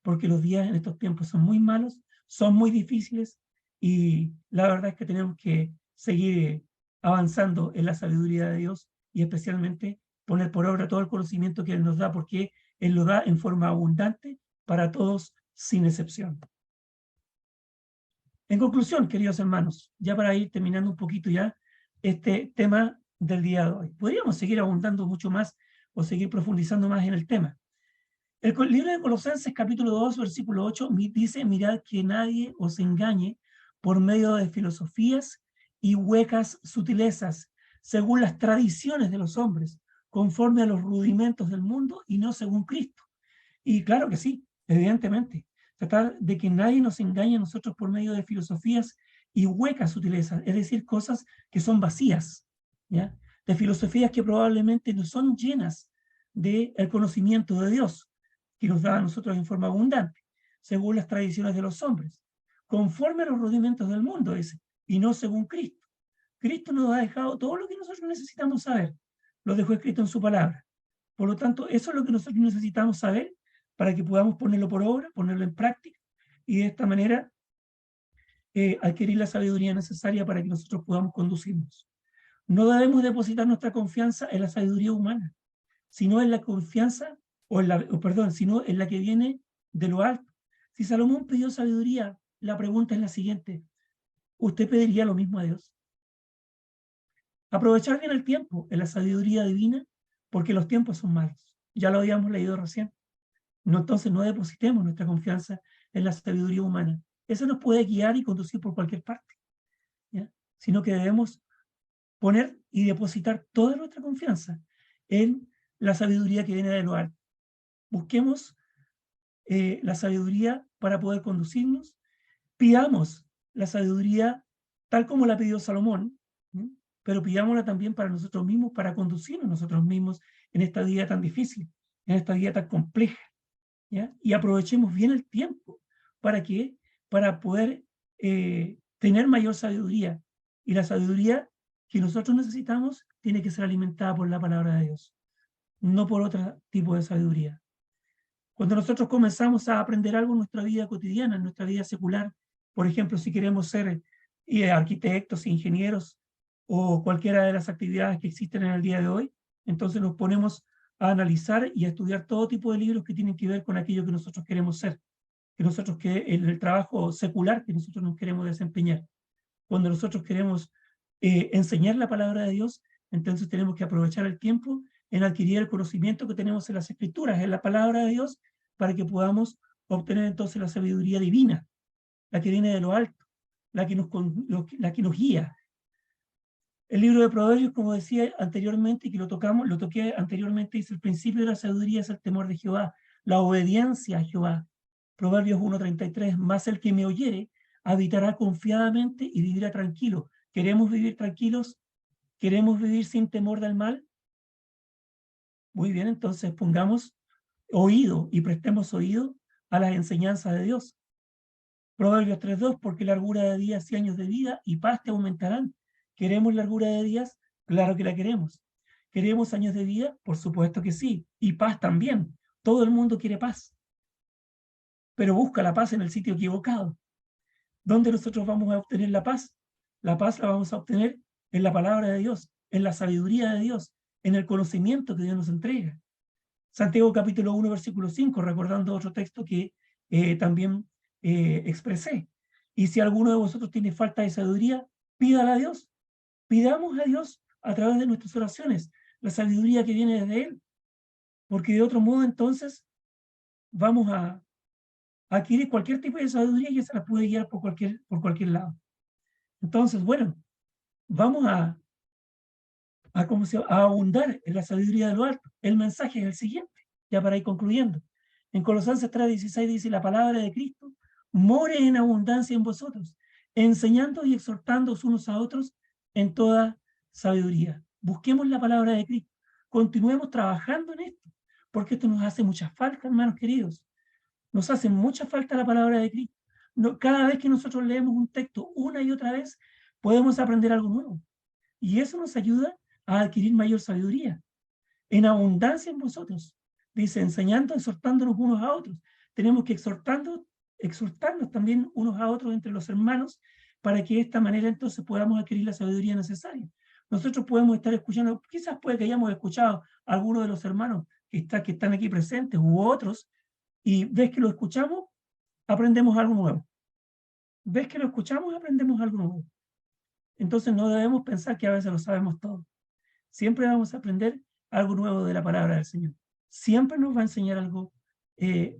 porque los días en estos tiempos son muy malos, son muy difíciles, y la verdad es que tenemos que seguir avanzando en la sabiduría de Dios y especialmente poner por obra todo el conocimiento que Él nos da, porque Él lo da en forma abundante para todos sin excepción. En conclusión, queridos hermanos, ya para ir terminando un poquito ya este tema del día de hoy, podríamos seguir abundando mucho más o seguir profundizando más en el tema. El libro de Colosenses capítulo 2, versículo 8 dice: mirad que nadie os engañe por medio de filosofías y huecas sutilezas, según las tradiciones de los hombres, conforme a los rudimentos del mundo y no según Cristo. Y claro que sí, evidentemente. Tratar de que nadie nos engañe a nosotros por medio de filosofías y huecas sutilezas, es decir, cosas que son vacías, ¿ya? De filosofías que probablemente no son llenas del conocimiento de Dios, que nos da a nosotros en forma abundante, según las tradiciones de los hombres, conforme a los rudimentos del mundo ese, y no según Cristo. Cristo nos ha dejado todo lo que nosotros necesitamos saber, lo dejó escrito en su palabra. Por lo tanto, eso es lo que nosotros necesitamos saber para que podamos ponerlo por obra, ponerlo en práctica, y de esta manera adquirir la sabiduría necesaria para que nosotros podamos conducirnos. No debemos depositar nuestra confianza en la sabiduría humana, sino en la confianza, sino en la que viene de lo alto. Si Salomón pidió sabiduría, la pregunta es la siguiente: ¿usted pediría lo mismo a Dios? Aprovechar bien el tiempo en la sabiduría divina, porque los tiempos son malos. Ya lo habíamos leído recién. No, entonces no depositemos nuestra confianza en la sabiduría humana. Eso nos puede guiar y conducir por cualquier parte, ¿ya? Sino que debemos poner y depositar toda nuestra confianza en la sabiduría que viene de lo alto. Busquemos la sabiduría para poder conducirnos. Pidamos la sabiduría tal como la pidió Salomón, ¿sí? Pero pidámosla también para nosotros mismos, para conducirnos nosotros mismos en esta vida tan difícil, en esta vida tan compleja, ¿ya? Y aprovechemos bien el tiempo para poder tener mayor sabiduría. Y la sabiduría que nosotros necesitamos tiene que ser alimentada por la palabra de Dios, no por otro tipo de sabiduría. Cuando nosotros comenzamos a aprender algo en nuestra vida cotidiana, en nuestra vida secular, por ejemplo, si queremos ser arquitectos, ingenieros o cualquiera de las actividades que existen en el día de hoy, entonces nos ponemos a analizar y a estudiar todo tipo de libros que tienen que ver con aquello que nosotros queremos ser, en el trabajo secular que nosotros nos queremos desempeñar. Cuando nosotros queremos enseñar la palabra de Dios, entonces tenemos que aprovechar el tiempo en adquirir el conocimiento que tenemos en las Escrituras, en la palabra de Dios, para que podamos obtener entonces la sabiduría divina, la que viene de lo alto, la que nos guía. El libro de Proverbios, como decía anteriormente, y que lo toqué anteriormente, dice: el principio de la sabiduría es el temor de Jehová, la obediencia a Jehová. Proverbios 1:33, más el que me oyere habitará confiadamente y vivirá tranquilo. ¿Queremos vivir tranquilos? ¿Queremos vivir sin temor del mal? Muy bien, entonces pongamos oído y prestemos oído a las enseñanzas de Dios. Proverbios 3:2, porque largura de días y años de vida y paz te aumentarán. ¿Queremos largura de días? Claro que la queremos. ¿Queremos años de vida? Por supuesto que sí. Y paz también. Todo el mundo quiere paz. Pero busca la paz en el sitio equivocado. ¿Dónde nosotros vamos a obtener la paz? La paz la vamos a obtener en la palabra de Dios, en la sabiduría de Dios, en el conocimiento que Dios nos entrega. Santiago capítulo 1, versículo 5, recordando otro texto que también expresé. Y si alguno de vosotros tiene falta de sabiduría, pídala a Dios. Pidamos a Dios a través de nuestras oraciones la sabiduría que viene desde Él, porque de otro modo entonces vamos a adquirir cualquier tipo de sabiduría y se la puede guiar por cualquier lado. Entonces, bueno, vamos a abundar en la sabiduría de lo alto. El mensaje es el siguiente, ya para ir concluyendo. En Colosenses 3:16 dice: la palabra de Cristo more en abundancia en vosotros, enseñando y exhortándoos unos a otros en toda sabiduría. Busquemos la palabra de Cristo, continuemos trabajando en esto, porque esto nos hace mucha falta, hermanos queridos. Nos hace mucha falta la palabra de Cristo. Cada vez que nosotros leemos un texto una y otra vez, podemos aprender algo nuevo. Y eso nos ayuda a adquirir mayor sabiduría. En abundancia en vosotros. Dice, enseñando, exhortándonos unos a otros. Tenemos que exhortarnos también unos a otros entre los hermanos, para que de esta manera entonces podamos adquirir la sabiduría necesaria. Nosotros podemos estar escuchando, quizás puede que hayamos escuchado a algunos de los hermanos que están aquí presentes u otros, y ves que lo escuchamos, aprendemos algo nuevo. Ves que lo escuchamos, aprendemos algo nuevo. Entonces no debemos pensar que a veces lo sabemos todo. Siempre vamos a aprender algo nuevo de la palabra del Señor. Siempre nos va a enseñar algo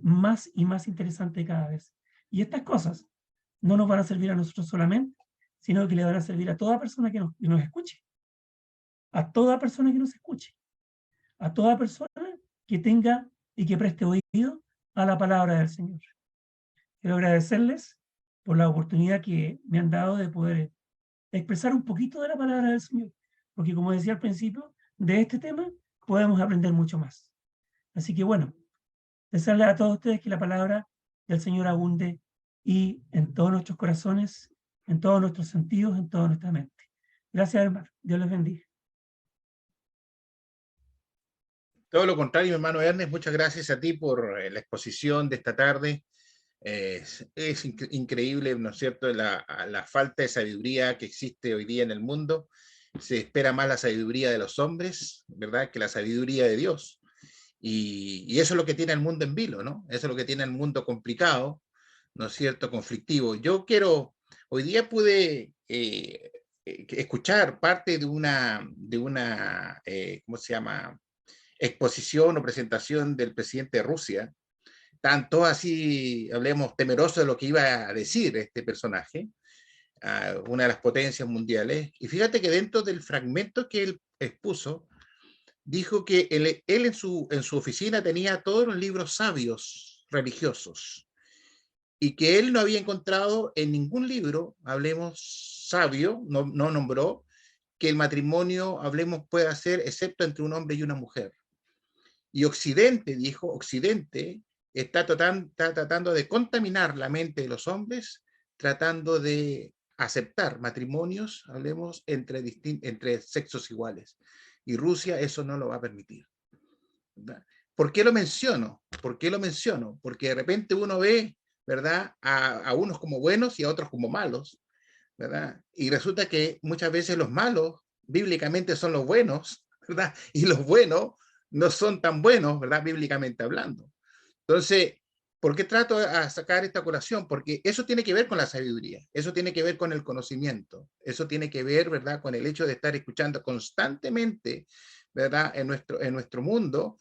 más y más interesante cada vez. Y estas cosas no nos van a servir a nosotros solamente, sino que le van a servir a toda persona que nos escuche. a toda persona que nos escuche, a toda persona que tenga y que preste oído a la palabra del Señor. Quiero agradecerles por la oportunidad que me han dado de poder expresar un poquito de la palabra del Señor, porque como decía al principio, de este tema podemos aprender mucho más. Así que bueno, desearles a todos ustedes que la palabra del Señor abunde y en todos nuestros corazones, en todos nuestros sentidos, en toda nuestra mente. Gracias, hermano. Dios les bendiga. Todo lo contrario, mi hermano Ernest, muchas gracias a ti por la exposición de esta tarde. Es increíble, ¿no es cierto?, la falta de sabiduría que existe hoy día en el mundo. Se espera más la sabiduría de los hombres, ¿verdad?, que la sabiduría de Dios. Y eso es lo que tiene el mundo en vilo, ¿no? Eso es lo que tiene el mundo complicado, ¿no es cierto?, conflictivo. Hoy día pude escuchar parte de una ¿cómo se llama?, exposición o presentación del presidente de Rusia, tanto así, hablemos, temeroso de lo que iba a decir este personaje, una de las potencias mundiales. Y fíjate que dentro del fragmento que él expuso, dijo que él en su oficina tenía todos los libros sabios religiosos y que él no había encontrado en ningún libro, hablemos, sabio, no nombró, que el matrimonio, hablemos, pueda ser excepto entre un hombre y una mujer. Y Occidente, dijo, Occidente está tratando de contaminar la mente de los hombres, tratando de aceptar matrimonios, hablemos, entre sexos iguales. Y Rusia eso no lo va a permitir, ¿verdad? ¿Por qué lo menciono? ¿Por qué lo menciono? Porque de repente uno ve, ¿verdad?, a unos como buenos y a otros como malos, ¿verdad? Y resulta que muchas veces los malos bíblicamente son los buenos, ¿verdad? Y los buenos no son tan buenos, ¿verdad?, bíblicamente hablando. Entonces, ¿por qué trato de sacar esta colación? Porque eso tiene que ver con la sabiduría, eso tiene que ver con el conocimiento, eso tiene que ver, ¿verdad?, con el hecho de estar escuchando constantemente, ¿verdad?, en nuestro mundo,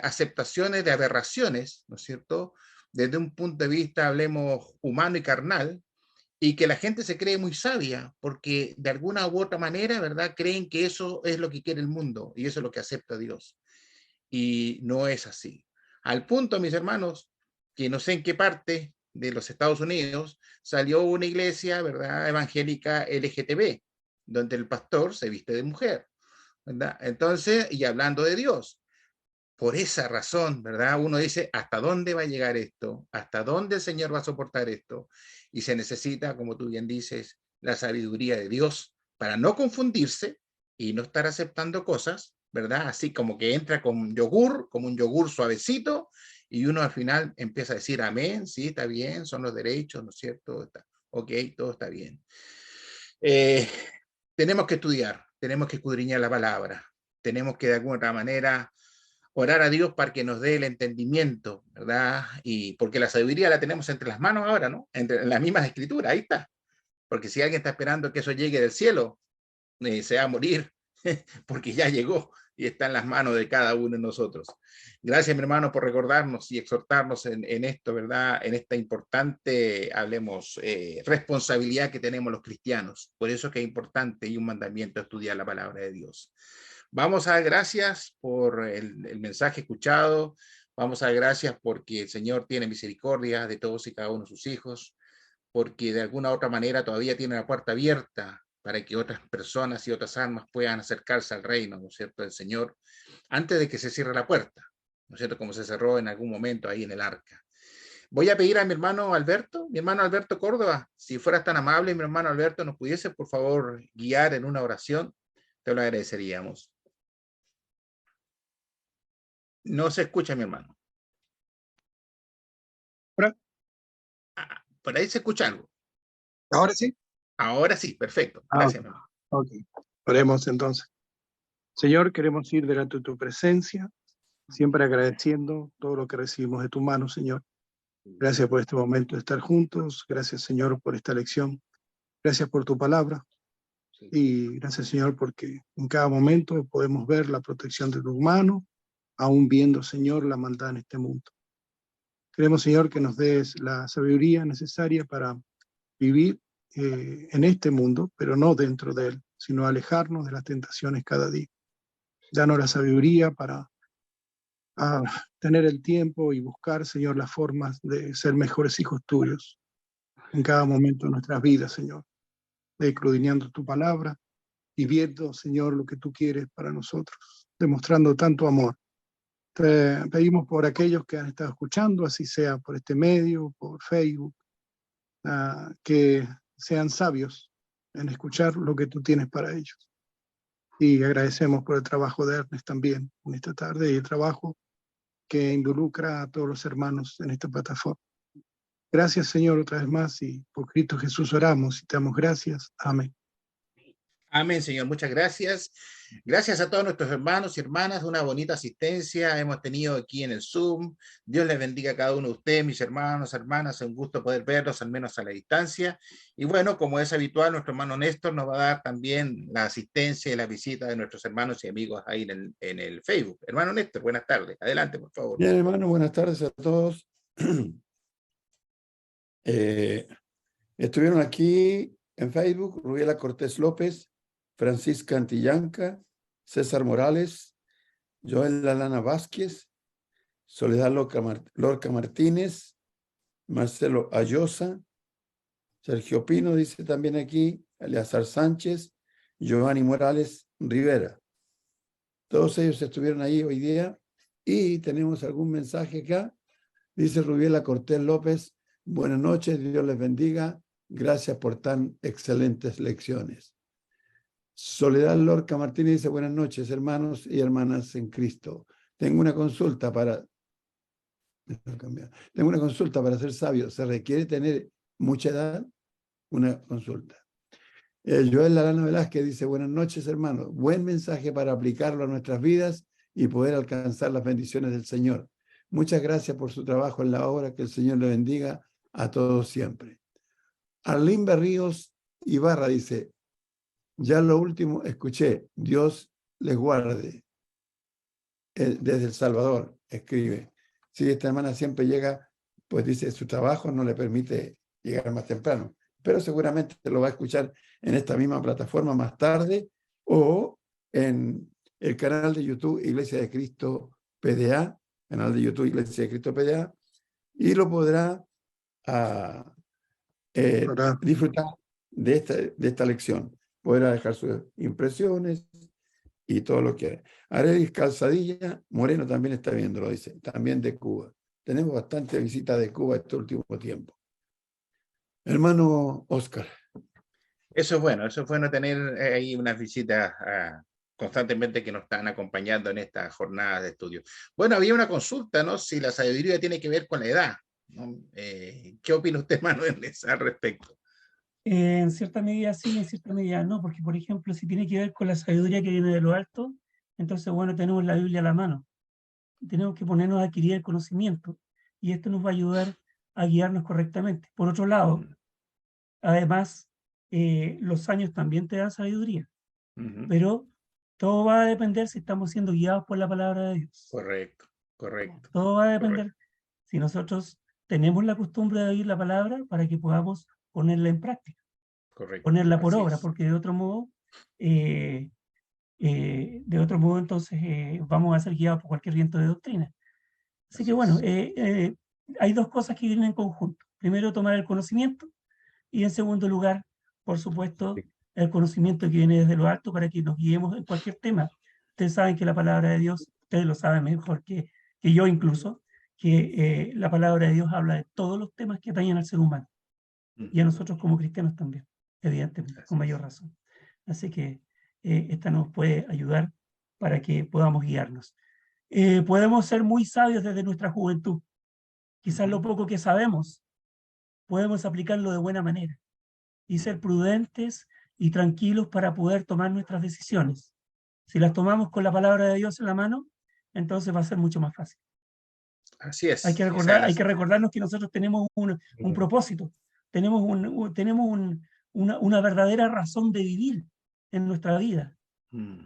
aceptaciones de aberraciones, ¿no es cierto?, desde un punto de vista, hablemos, humano y carnal, y que la gente se cree muy sabia, porque de alguna u otra manera, ¿verdad?, creen que eso es lo que quiere el mundo, y eso es lo que acepta Dios. Y no es así. Al punto, mis hermanos, que no sé en qué parte de los Estados Unidos salió una iglesia, ¿verdad?, evangélica LGTB, donde el pastor se viste de mujer, ¿verdad? Entonces, y hablando de Dios. Por esa razón, ¿verdad?, uno dice, ¿hasta dónde va a llegar esto? ¿Hasta dónde el Señor va a soportar esto? Y se necesita, como tú bien dices, la sabiduría de Dios para no confundirse y no estar aceptando cosas, ¿verdad?, así como que entra con yogur, como un yogur suavecito, y uno al final empieza a decir, amén, sí, está bien, son los derechos, ¿no es cierto? Ok, todo está bien. Tenemos que estudiar, tenemos que escudriñar la palabra, tenemos que de alguna manera orar a Dios para que nos dé el entendimiento, ¿verdad? Y porque la sabiduría la tenemos entre las manos ahora, ¿no? En las mismas escrituras, ahí está. Porque si alguien está esperando que eso llegue del cielo, se va a morir, porque ya llegó y está en las manos de cada uno de nosotros. Gracias, mi hermano, por recordarnos y exhortarnos en esto, ¿verdad? En esta importante, hablemos, responsabilidad que tenemos los cristianos. Por eso es que es importante y un mandamiento estudiar la palabra de Dios. Vamos a dar gracias por el mensaje escuchado. Vamos a dar gracias porque el Señor tiene misericordia de todos y cada uno de sus hijos, porque de alguna u otra manera todavía tiene la puerta abierta para que otras personas y otras almas puedan acercarse al reino, ¿no es cierto?, del Señor, antes de que se cierre la puerta, ¿no es cierto?, como se cerró en algún momento ahí en el arca. Voy a pedir a mi hermano Alberto Córdoba, si fueras tan amable, mi hermano Alberto, nos pudiese, por favor, guiar en una oración, te lo agradeceríamos. No se escucha, mi hermano. Por ahí se escucha algo. ¿Ahora sí? Ahora sí, perfecto. Gracias, mi hermano. Ok, oremos entonces. Señor, queremos ir delante de tu presencia, siempre agradeciendo todo lo que recibimos de tu mano, Señor. Gracias por este momento de estar juntos. Gracias, Señor, por esta lección. Gracias por tu palabra. Y gracias, Señor, porque en cada momento podemos ver la protección de tu mano, aún viendo, Señor, la maldad en este mundo. Queremos, Señor, que nos des la sabiduría necesaria para vivir en este mundo, pero no dentro de él, sino alejarnos de las tentaciones cada día. Danos la sabiduría para tener el tiempo y buscar, Señor, las formas de ser mejores hijos tuyos en cada momento de nuestras vidas, Señor, escudriñando tu palabra y viendo, Señor, lo que tú quieres para nosotros, demostrando tanto amor. Te pedimos por aquellos que han estado escuchando, así sea por este medio, por Facebook, que sean sabios en escuchar lo que tú tienes para ellos. Y agradecemos por el trabajo de Ernest también en esta tarde y el trabajo que involucra a todos los hermanos en esta plataforma. Gracias, Señor, otra vez más, y por Cristo Jesús oramos y te damos gracias. Amén. Amén, Señor. Muchas gracias. Gracias a todos nuestros hermanos y hermanas. Una bonita asistencia hemos tenido aquí en el Zoom. Dios les bendiga a cada uno de ustedes, mis hermanos, hermanas. Es un gusto poder verlos, al menos a la distancia. Y bueno, como es habitual, nuestro hermano Néstor nos va a dar también la asistencia y la visita de nuestros hermanos y amigos ahí en el Facebook. Hermano Néstor, buenas tardes. Adelante, por favor. Bien, hermano, buenas tardes a todos. Estuvieron aquí en Facebook Rubiela Cortés López, Francisca Antillanca, César Morales, Joel Lalana Vázquez, Soledad Lorca Martínez, Marcelo Ayosa, Sergio Pino, dice también aquí, Eleazar Sánchez, Giovanni Morales Rivera. Todos ellos estuvieron ahí hoy día y tenemos algún mensaje acá. Dice Rubiela Cortés López, buenas noches, Dios les bendiga, gracias por tan excelentes lecciones. Soledad Lorca Martínez dice, buenas noches, hermanos y hermanas en Cristo. Tengo una consulta para ser sabio. ¿Se requiere tener mucha edad? Una consulta. Joel Lalana Velázquez dice, buenas noches, hermanos. Buen mensaje para aplicarlo a nuestras vidas y poder alcanzar las bendiciones del Señor. Muchas gracias por su trabajo en la obra. Que el Señor le bendiga a todos siempre. Arlín Berríos Ibarra dice, ya lo último escuché, Dios les guarde. Desde El Salvador, escribe. Sí, esta hermana siempre llega, pues dice, su trabajo no le permite llegar más temprano, pero seguramente lo va a escuchar en esta misma plataforma más tarde o en el canal de YouTube Iglesia de Cristo PDA, canal de YouTube Iglesia de Cristo PDA, y lo podrá disfrutar de esta lección. Podrá dejar sus impresiones y todo lo que hay. Arelis Calzadilla Moreno también está viendo, lo dice, también de Cuba. Tenemos bastante visita de Cuba este último tiempo. Hermano Oscar. Eso es bueno tener ahí unas visitas constantemente que nos están acompañando en estas jornadas de estudio. Bueno, había una consulta, ¿no? Si la sabiduría tiene que ver con la edad, ¿no? ¿Qué opina usted, Manuel, al respecto? En cierta medida sí, en cierta medida no, porque por ejemplo, si tiene que ver con la sabiduría que viene de lo alto, entonces bueno, tenemos la Biblia a la mano. Tenemos que ponernos a adquirir el conocimiento y esto nos va a ayudar a guiarnos correctamente. Por otro lado, además, los años también te dan sabiduría, pero todo va a depender si estamos siendo guiados por la palabra de Dios. Correcto, correcto. Todo va a depender si nosotros tenemos la costumbre de oír la palabra para que podamos ponerla en práctica, ponerla por obra, porque de otro modo entonces vamos a ser guiados por cualquier viento de doctrina. Así que bueno, hay dos cosas que vienen en conjunto. Primero, tomar el conocimiento y en segundo lugar, por supuesto, el conocimiento que viene desde lo alto para que nos guiemos en cualquier tema. Ustedes saben que la palabra de Dios, ustedes lo saben mejor que yo incluso, que la palabra de Dios habla de todos los temas que atañen al ser humano. Y a nosotros como cristianos también, evidentemente, con mayor razón. Así que esta nos puede ayudar para que podamos guiarnos. Podemos ser muy sabios desde nuestra juventud. Quizás lo poco que sabemos, podemos aplicarlo de buena manera y ser prudentes y tranquilos para poder tomar nuestras decisiones. Si las tomamos con la palabra de Dios en la mano, entonces va a ser mucho más fácil. Así es. Hay que recordarnos que nosotros tenemos un propósito, tenemos una verdadera razón de vivir en nuestra vida.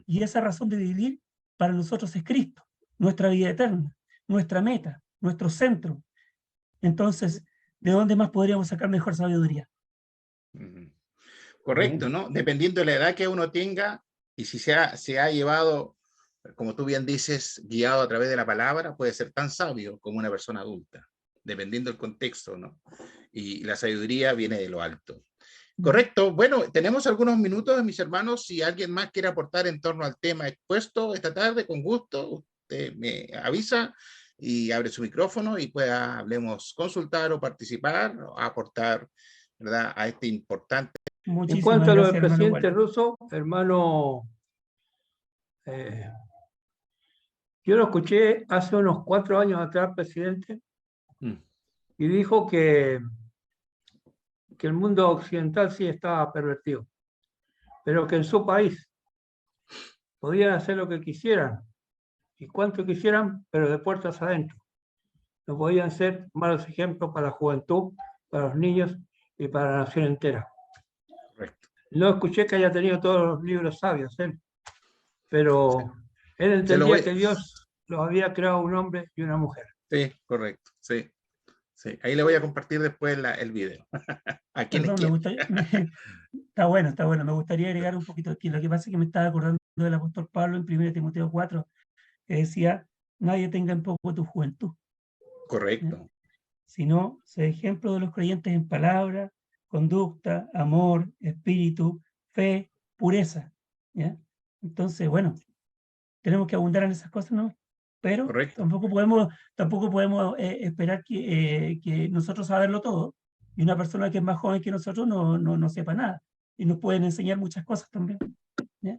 Y esa razón de vivir para nosotros es Cristo, nuestra vida eterna, nuestra meta, nuestro centro. Entonces, ¿de dónde más podríamos sacar mejor sabiduría? Correcto, ¿no? Dependiendo de la edad que uno tenga y si se ha llevado, como tú bien dices, guiado a través de la palabra, puede ser tan sabio como una persona adulta, dependiendo del contexto, ¿no? Y la sabiduría viene de lo alto. Correcto. Bueno, tenemos algunos minutos, mis hermanos. Si alguien más quiere aportar en torno al tema expuesto esta tarde, con gusto, usted me avisa y abre su micrófono y pueda, hablemos, consultar o participar o aportar, ¿verdad?, a este importante. En cuanto a lo del presidente Walter. ruso, hermano, yo lo escuché hace unos 4 años atrás, presidente, y dijo que el mundo occidental sí estaba pervertido, pero que en su país podían hacer lo que quisieran y cuanto quisieran, pero de puertas adentro. No podían ser malos ejemplos para la juventud, para los niños y para la nación entera. Correcto. No escuché que haya tenido todos los libros sabios, pero él entendía que Dios los había creado un hombre y una mujer. Sí, correcto, sí. Sí, ahí le voy a compartir después el video. ¿A quién Perdón, me gustaría, está bueno. Me gustaría agregar un poquito aquí. Lo que pasa es que me estaba acordando del apóstol Pablo en 1 Timoteo 4, que decía, nadie tenga en poco tu juventud. Correcto. Sino, sé ejemplo de los creyentes en palabra, conducta, amor, espíritu, fe, pureza. ¿Ya? Entonces, bueno, tenemos que abundar en esas cosas, ¿no? Pero correcto, tampoco podemos esperar que nosotros saberlo todo y una persona que es más joven que nosotros no sepa nada y nos pueden enseñar muchas cosas también. ¿Ya?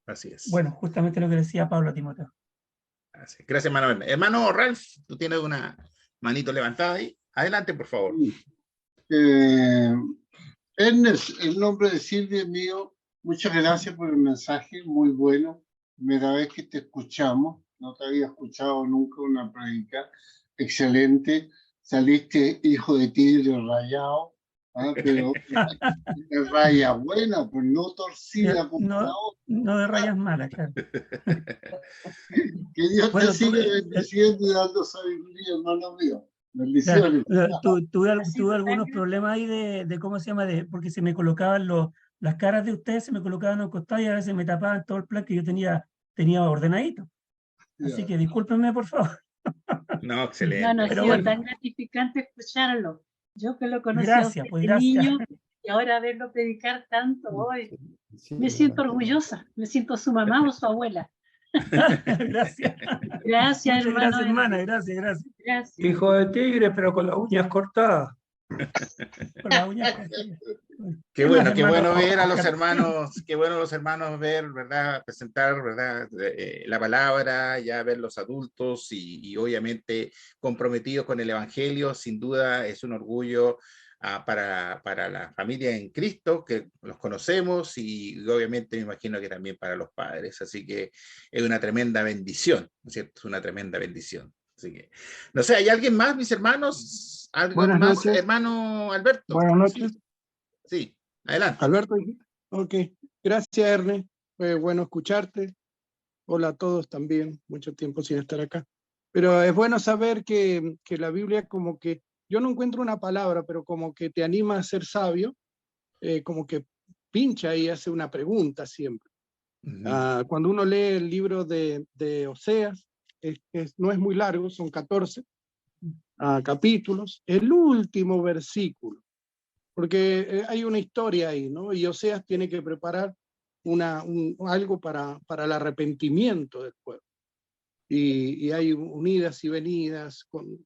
Así es. Bueno, justamente lo que decía Pablo a Timoteo. Así. Gracias, Manuel. Hermano Ralph, tú tienes una manito levantada ahí. Adelante, por favor. Ernest, el nombre de Silvia es mío. Muchas gracias por el mensaje, muy bueno. Primera vez que te escuchamos, no te había escuchado nunca una predica. Excelente. Saliste hijo de tigre rayado, pero de raya buena, pues no torcida como la otra. No de rayas malas, claro. Que Dios te siga bendiciendo y dando sabiduría, hermano mío. Bendiciones. Tuve algunos problemas ahí de cómo se llama, porque se me colocaban las caras de ustedes, se me colocaban al costado y a veces me tapaban todo el plan que yo tenía ordenadito. Así que discúlpenme, por favor. No, excelente. No, no ha sido tan gratificante escucharlo. Yo que lo conocía Gracias, pues, de niño y ahora verlo predicar tanto hoy, me siento orgullosa, me siento su mamá o su abuela. Gracias. Gracias, hermano. Gracias, hermana, gracias. Hijo de tigre, pero con las uñas cortadas. Con las uñas cortadas. Qué bueno ver a los hermanos, qué bueno los hermanos ver, ¿verdad? Presentar, ¿verdad? La palabra, ya ver los adultos y obviamente comprometidos con el evangelio. Sin duda es un orgullo para la familia en Cristo, que los conocemos, y obviamente me imagino que también para los padres. Así que es una tremenda bendición, ¿no es cierto? Es una tremenda bendición. Así que, no sé, ¿hay alguien más, mis hermanos? ¿Algo Buenas más, noches. hermano Alberto? Buenas noches. Sí, adelante. Alberto, ok. Gracias, Ernest. Fue bueno escucharte. Hola a todos también. Mucho tiempo sin estar acá. Pero es bueno saber que la Biblia como que, yo no encuentro una palabra, pero como que te anima a ser sabio, como que pincha y hace una pregunta siempre. Cuando uno lee el libro de Oseas, no es muy largo, son 14 capítulos, el último versículo, porque hay una historia ahí, ¿no? Y Oseas tiene que preparar algo para el arrepentimiento del pueblo. Y hay unidas y venidas con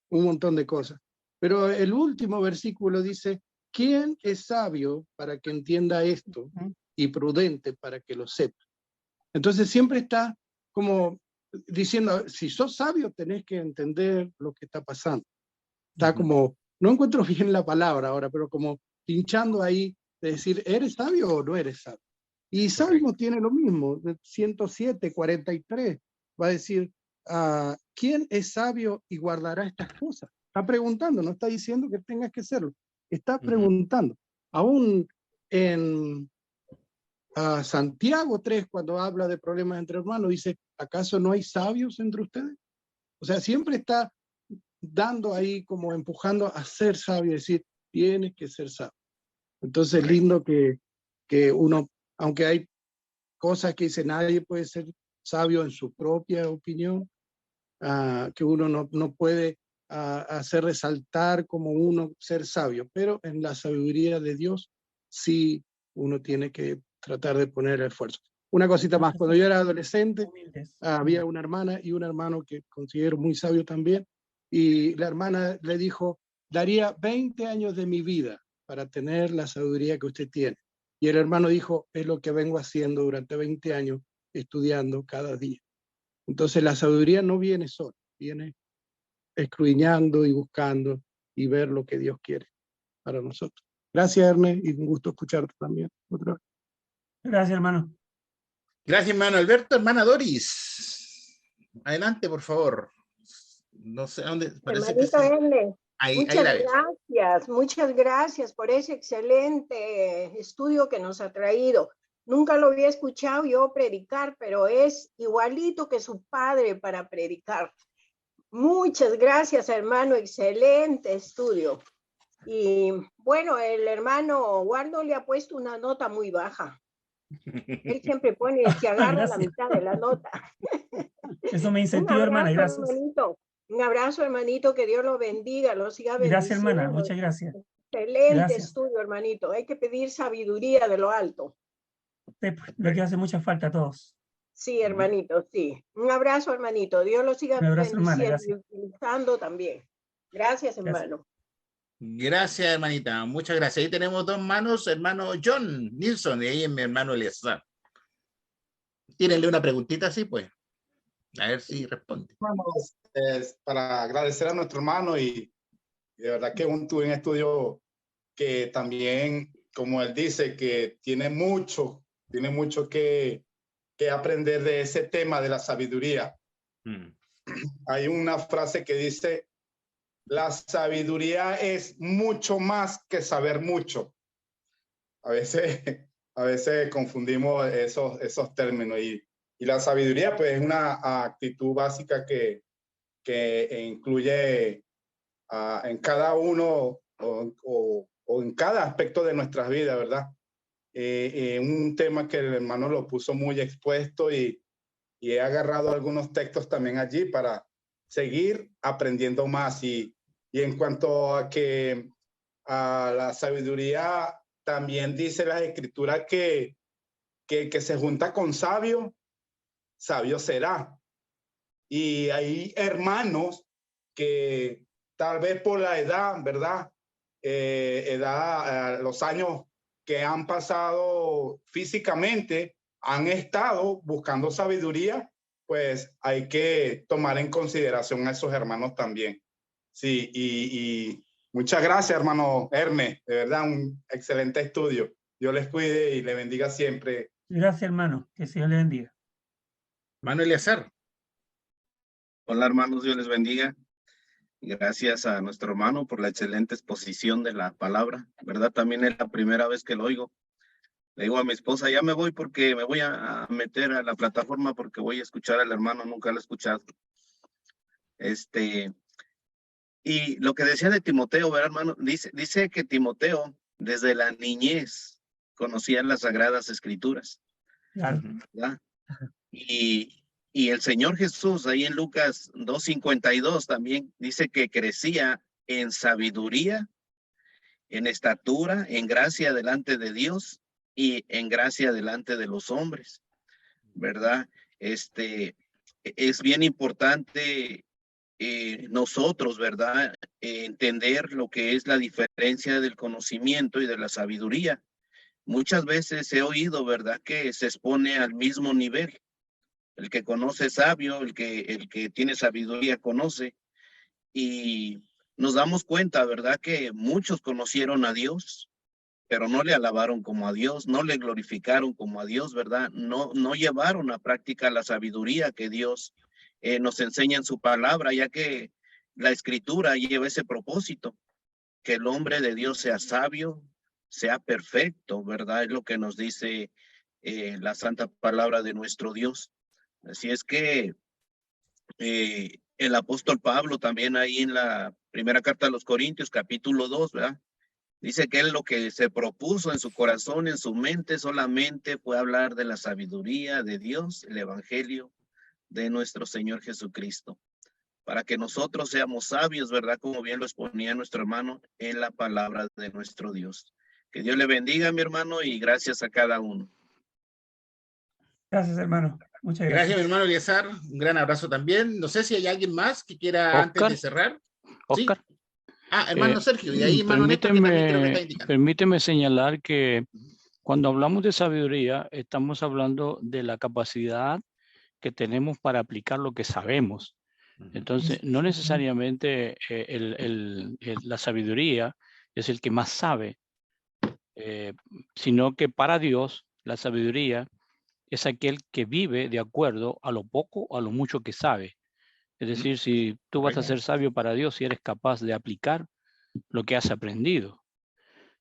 un montón de cosas. Pero el último versículo dice, ¿quién es sabio para que entienda esto y prudente para que lo sepa? Entonces siempre está como diciendo, si sos sabio tenés que entender lo que está pasando. Está como, no encuentro bien la palabra ahora, pero como pinchando ahí de decir, ¿eres sabio o no eres sabio? Y Salmo tiene lo mismo, 107, 43, va a decir, ¿quién es sabio y guardará estas cosas? Está preguntando, no está diciendo que tengas que serlo, está preguntando. Aún en Santiago 3, cuando habla de problemas entre hermanos, dice, ¿acaso no hay sabios entre ustedes? O sea, siempre está dando ahí, como empujando a ser sabio, decir, tienes que ser sabio. Entonces, lindo que que uno, aunque hay cosas que dice nadie puede ser sabio en su propia opinión, que uno no puede hacer resaltar como uno ser sabio, pero en la sabiduría de Dios sí uno tiene que tratar de poner el esfuerzo. Una cosita más, cuando yo era adolescente, había una hermana y un hermano que considero muy sabio también, y la hermana le dijo, daría 20 años de mi vida para tener la sabiduría que usted tiene. Y el hermano dijo, es lo que vengo haciendo durante 20 años, estudiando cada día. Entonces la sabiduría no viene sola, viene escudriñando y buscando y ver lo que Dios quiere para nosotros. Gracias, Ernest, y un gusto escucharte también otra vez. Gracias, hermano. Gracias, hermano Alberto. Hermana Doris, adelante, por favor. No sé dónde, parece Hermanito que Ernest, ahí la ves. muchas gracias por ese excelente estudio que nos ha traído. Nunca lo había escuchado yo predicar, pero es igualito que su padre para predicar. Muchas gracias, hermano, excelente estudio. Y bueno, el hermano Waldo le ha puesto una nota muy baja. Él siempre pone, se agarra la mitad de la nota. Eso me incentiva, hermana, gracias. Hermanito. Un abrazo, hermanito, que Dios lo bendiga, lo siga bendiciendo. Gracias, hermana, muchas gracias. Excelente Gracias. estudio, hermanito. Hay que pedir sabiduría de lo alto. Lo que hace mucha falta a todos. Sí, hermanito, sí. Un abrazo, hermanito. Dios lo siga Un abrazo, hermana, bendiciendo gracias. y utilizando también. Gracias, hermano. Gracias, hermanita. Muchas gracias. Ahí tenemos dos manos, hermano John Nilsson y ahí es mi hermano Eliezer. Tírenle una preguntita así, pues. A ver si responde. Vamos, para agradecer a nuestro hermano y de verdad que tuve un estudio que también, como él dice, que tiene mucho que aprender de ese tema de la sabiduría. Hay una frase que dice, la sabiduría es mucho más que saber mucho. A veces confundimos esos términos y la sabiduría pues es una actitud básica que incluye en cada uno o en cada aspecto de nuestras vidas, ¿verdad? Un tema que el hermano lo puso muy expuesto y he agarrado algunos textos también allí para seguir aprendiendo más y en cuanto a que a la sabiduría también dice la escritura que se junta con sabio, sabio será. Y hay hermanos que tal vez por la edad, ¿verdad? Los años que han pasado físicamente, han estado buscando sabiduría, pues hay que tomar en consideración a esos hermanos también. Sí, y muchas gracias, hermano Ernest. De verdad, un excelente estudio. Dios les cuide y le bendiga siempre. Gracias, hermano. Que Dios le bendiga. Hermano Eliezer. Hola, hermanos, Dios les bendiga. Gracias a nuestro hermano por la excelente exposición de la palabra, ¿verdad? También es la primera vez que lo oigo. Le digo a mi esposa, ya me voy porque me voy a meter a la plataforma porque voy a escuchar al hermano, nunca lo he escuchado. Y lo que decía de Timoteo, ¿verdad, hermano? Dice que Timoteo, desde la niñez, conocía las Sagradas Escrituras. Claro. ¿Verdad? Y el Señor Jesús, ahí en Lucas 2:52, también dice que crecía en sabiduría, en estatura, en gracia delante de Dios y en gracia delante de los hombres, ¿verdad? Es bien importante nosotros, ¿verdad? Entender lo que es la diferencia del conocimiento y de la sabiduría. Muchas veces he oído, ¿verdad?, que se expone al mismo nivel. El que conoce es sabio, el que tiene sabiduría conoce. Y nos damos cuenta, ¿verdad?, que muchos conocieron a Dios, pero no le alabaron como a Dios, no le glorificaron como a Dios, ¿verdad? No llevaron a práctica la sabiduría que Dios nos enseña en su palabra, ya que la Escritura lleva ese propósito, que el hombre de Dios sea sabio, sea perfecto, ¿verdad? Es lo que nos dice la santa palabra de nuestro Dios. Así es que el apóstol Pablo también ahí en la primera carta a los Corintios, capítulo 2, ¿verdad? Dice que él lo que se propuso en su corazón, en su mente, solamente fue hablar de la sabiduría de Dios, el evangelio de nuestro Señor Jesucristo, para que nosotros seamos sabios, ¿verdad? Como bien lo exponía nuestro hermano en la palabra de nuestro Dios. Que Dios le bendiga, mi hermano, y gracias a cada uno. Gracias, hermano. Muchas Gracias, mi gracias. hermano Eliezer. Un gran abrazo también. No sé si hay alguien más que quiera antes de cerrar. Oscar. ¿Sí? Hermano Sergio, y ahí hermano Néstor, que también creo que está indicando. Permíteme señalar que cuando hablamos de sabiduría, estamos hablando de la capacidad que tenemos para aplicar lo que sabemos. Entonces, no necesariamente la sabiduría es el que más sabe, sino que para Dios la sabiduría es aquel que vive de acuerdo a lo poco o a lo mucho que sabe. Es decir, si tú vas a ser sabio para Dios, si eres capaz de aplicar lo que has aprendido.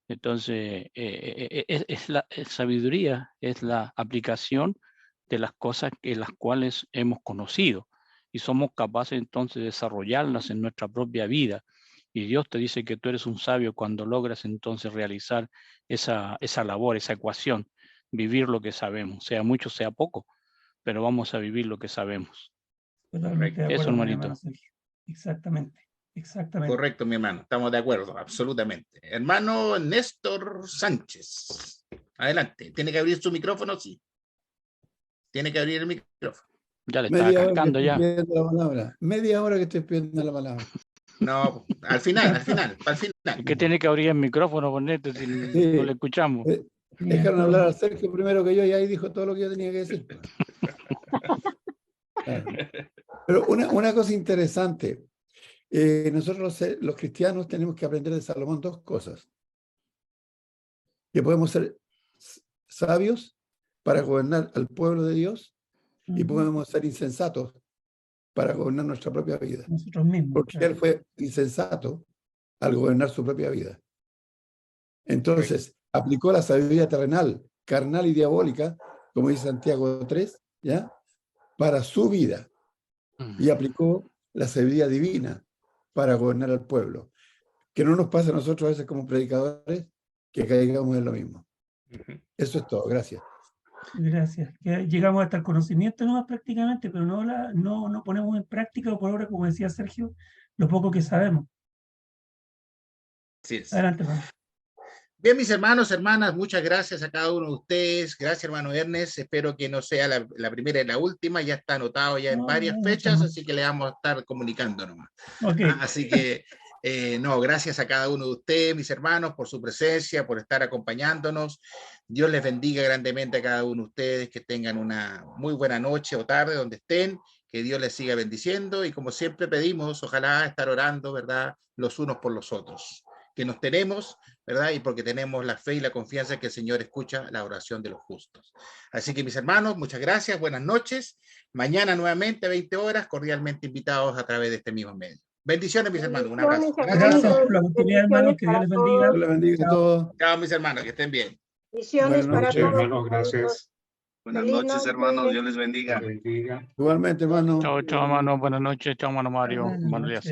Entonces, la sabiduría es la aplicación de las cosas en las cuales hemos conocido y somos capaces entonces de desarrollarlas en nuestra propia vida. Y Dios te dice que tú eres un sabio cuando logras entonces realizar esa labor, esa ecuación, vivir lo que sabemos, sea mucho, sea poco, pero vamos a vivir lo que sabemos. Totalmente de acuerdo, Eso, hermanito. hermano Sergio. Exactamente. Exactamente. Correcto, mi hermano. Estamos de acuerdo, absolutamente. Hermano Néstor Sánchez. Adelante. ¿Tiene que abrir su micrófono? Sí. Tiene que abrir el micrófono. Ya le estaba cargando ya. Media hora que estoy pidiendo la palabra. No, al final. ¿Qué tiene que abrir el micrófono, ponete, si no le escuchamos? Dejaron hablar a Sergio primero que yo y ahí dijo todo lo que yo tenía que decir. Claro. Pero una cosa interesante. Nosotros los cristianos tenemos que aprender de Salomón dos cosas. Que podemos ser sabios para gobernar al pueblo de Dios y podemos ser insensatos para gobernar nuestra propia vida. Nosotros mismos. Porque él fue insensato al gobernar su propia vida. Entonces, aplicó la sabiduría terrenal, carnal y diabólica, como dice Santiago 3, ¿ya? Para su vida. Y aplicó la sabiduría divina para gobernar al pueblo. Que no nos pase a nosotros a veces como predicadores que caigamos en lo mismo. Eso es todo. Gracias. Gracias. Que llegamos hasta el conocimiento nomás prácticamente, pero no ponemos en práctica, por ahora, como decía Sergio, lo poco que sabemos. Así es. Adelante, hermano. Bien, mis hermanos, hermanas, muchas gracias a cada uno de ustedes. Gracias, hermano Ernest. Espero que no sea la primera y la última. Ya está anotado ya en varias fechas, así que le vamos a estar comunicando nomás. Okay. Así que, gracias a cada uno de ustedes, mis hermanos, por su presencia, por estar acompañándonos. Dios les bendiga grandemente a cada uno de ustedes. Que tengan una muy buena noche o tarde donde estén. Que Dios les siga bendiciendo. Y como siempre pedimos, ojalá estar orando, ¿verdad?, los unos por los otros. Que nos tenemos, ¿verdad? Y porque tenemos la fe y la confianza que el Señor escucha la oración de los justos. Así que, mis hermanos, muchas gracias, buenas noches. Mañana nuevamente, 20 horas, cordialmente invitados a través de este mismo medio. Bendiciones, mis hermanos. Un abrazo. Gracias por la oportunidad, hermano. Que Dios les bendiga. Dios les bendiga a todos. Chao, mis hermanos, que estén bien. Bendiciones para todos. Hermanos, gracias. Buenas noches, hermanos. Dios les bendiga. Igualmente, hermano. Chao, hermano. Buenas noches. Chao, hermano Mario. Hermano Elías.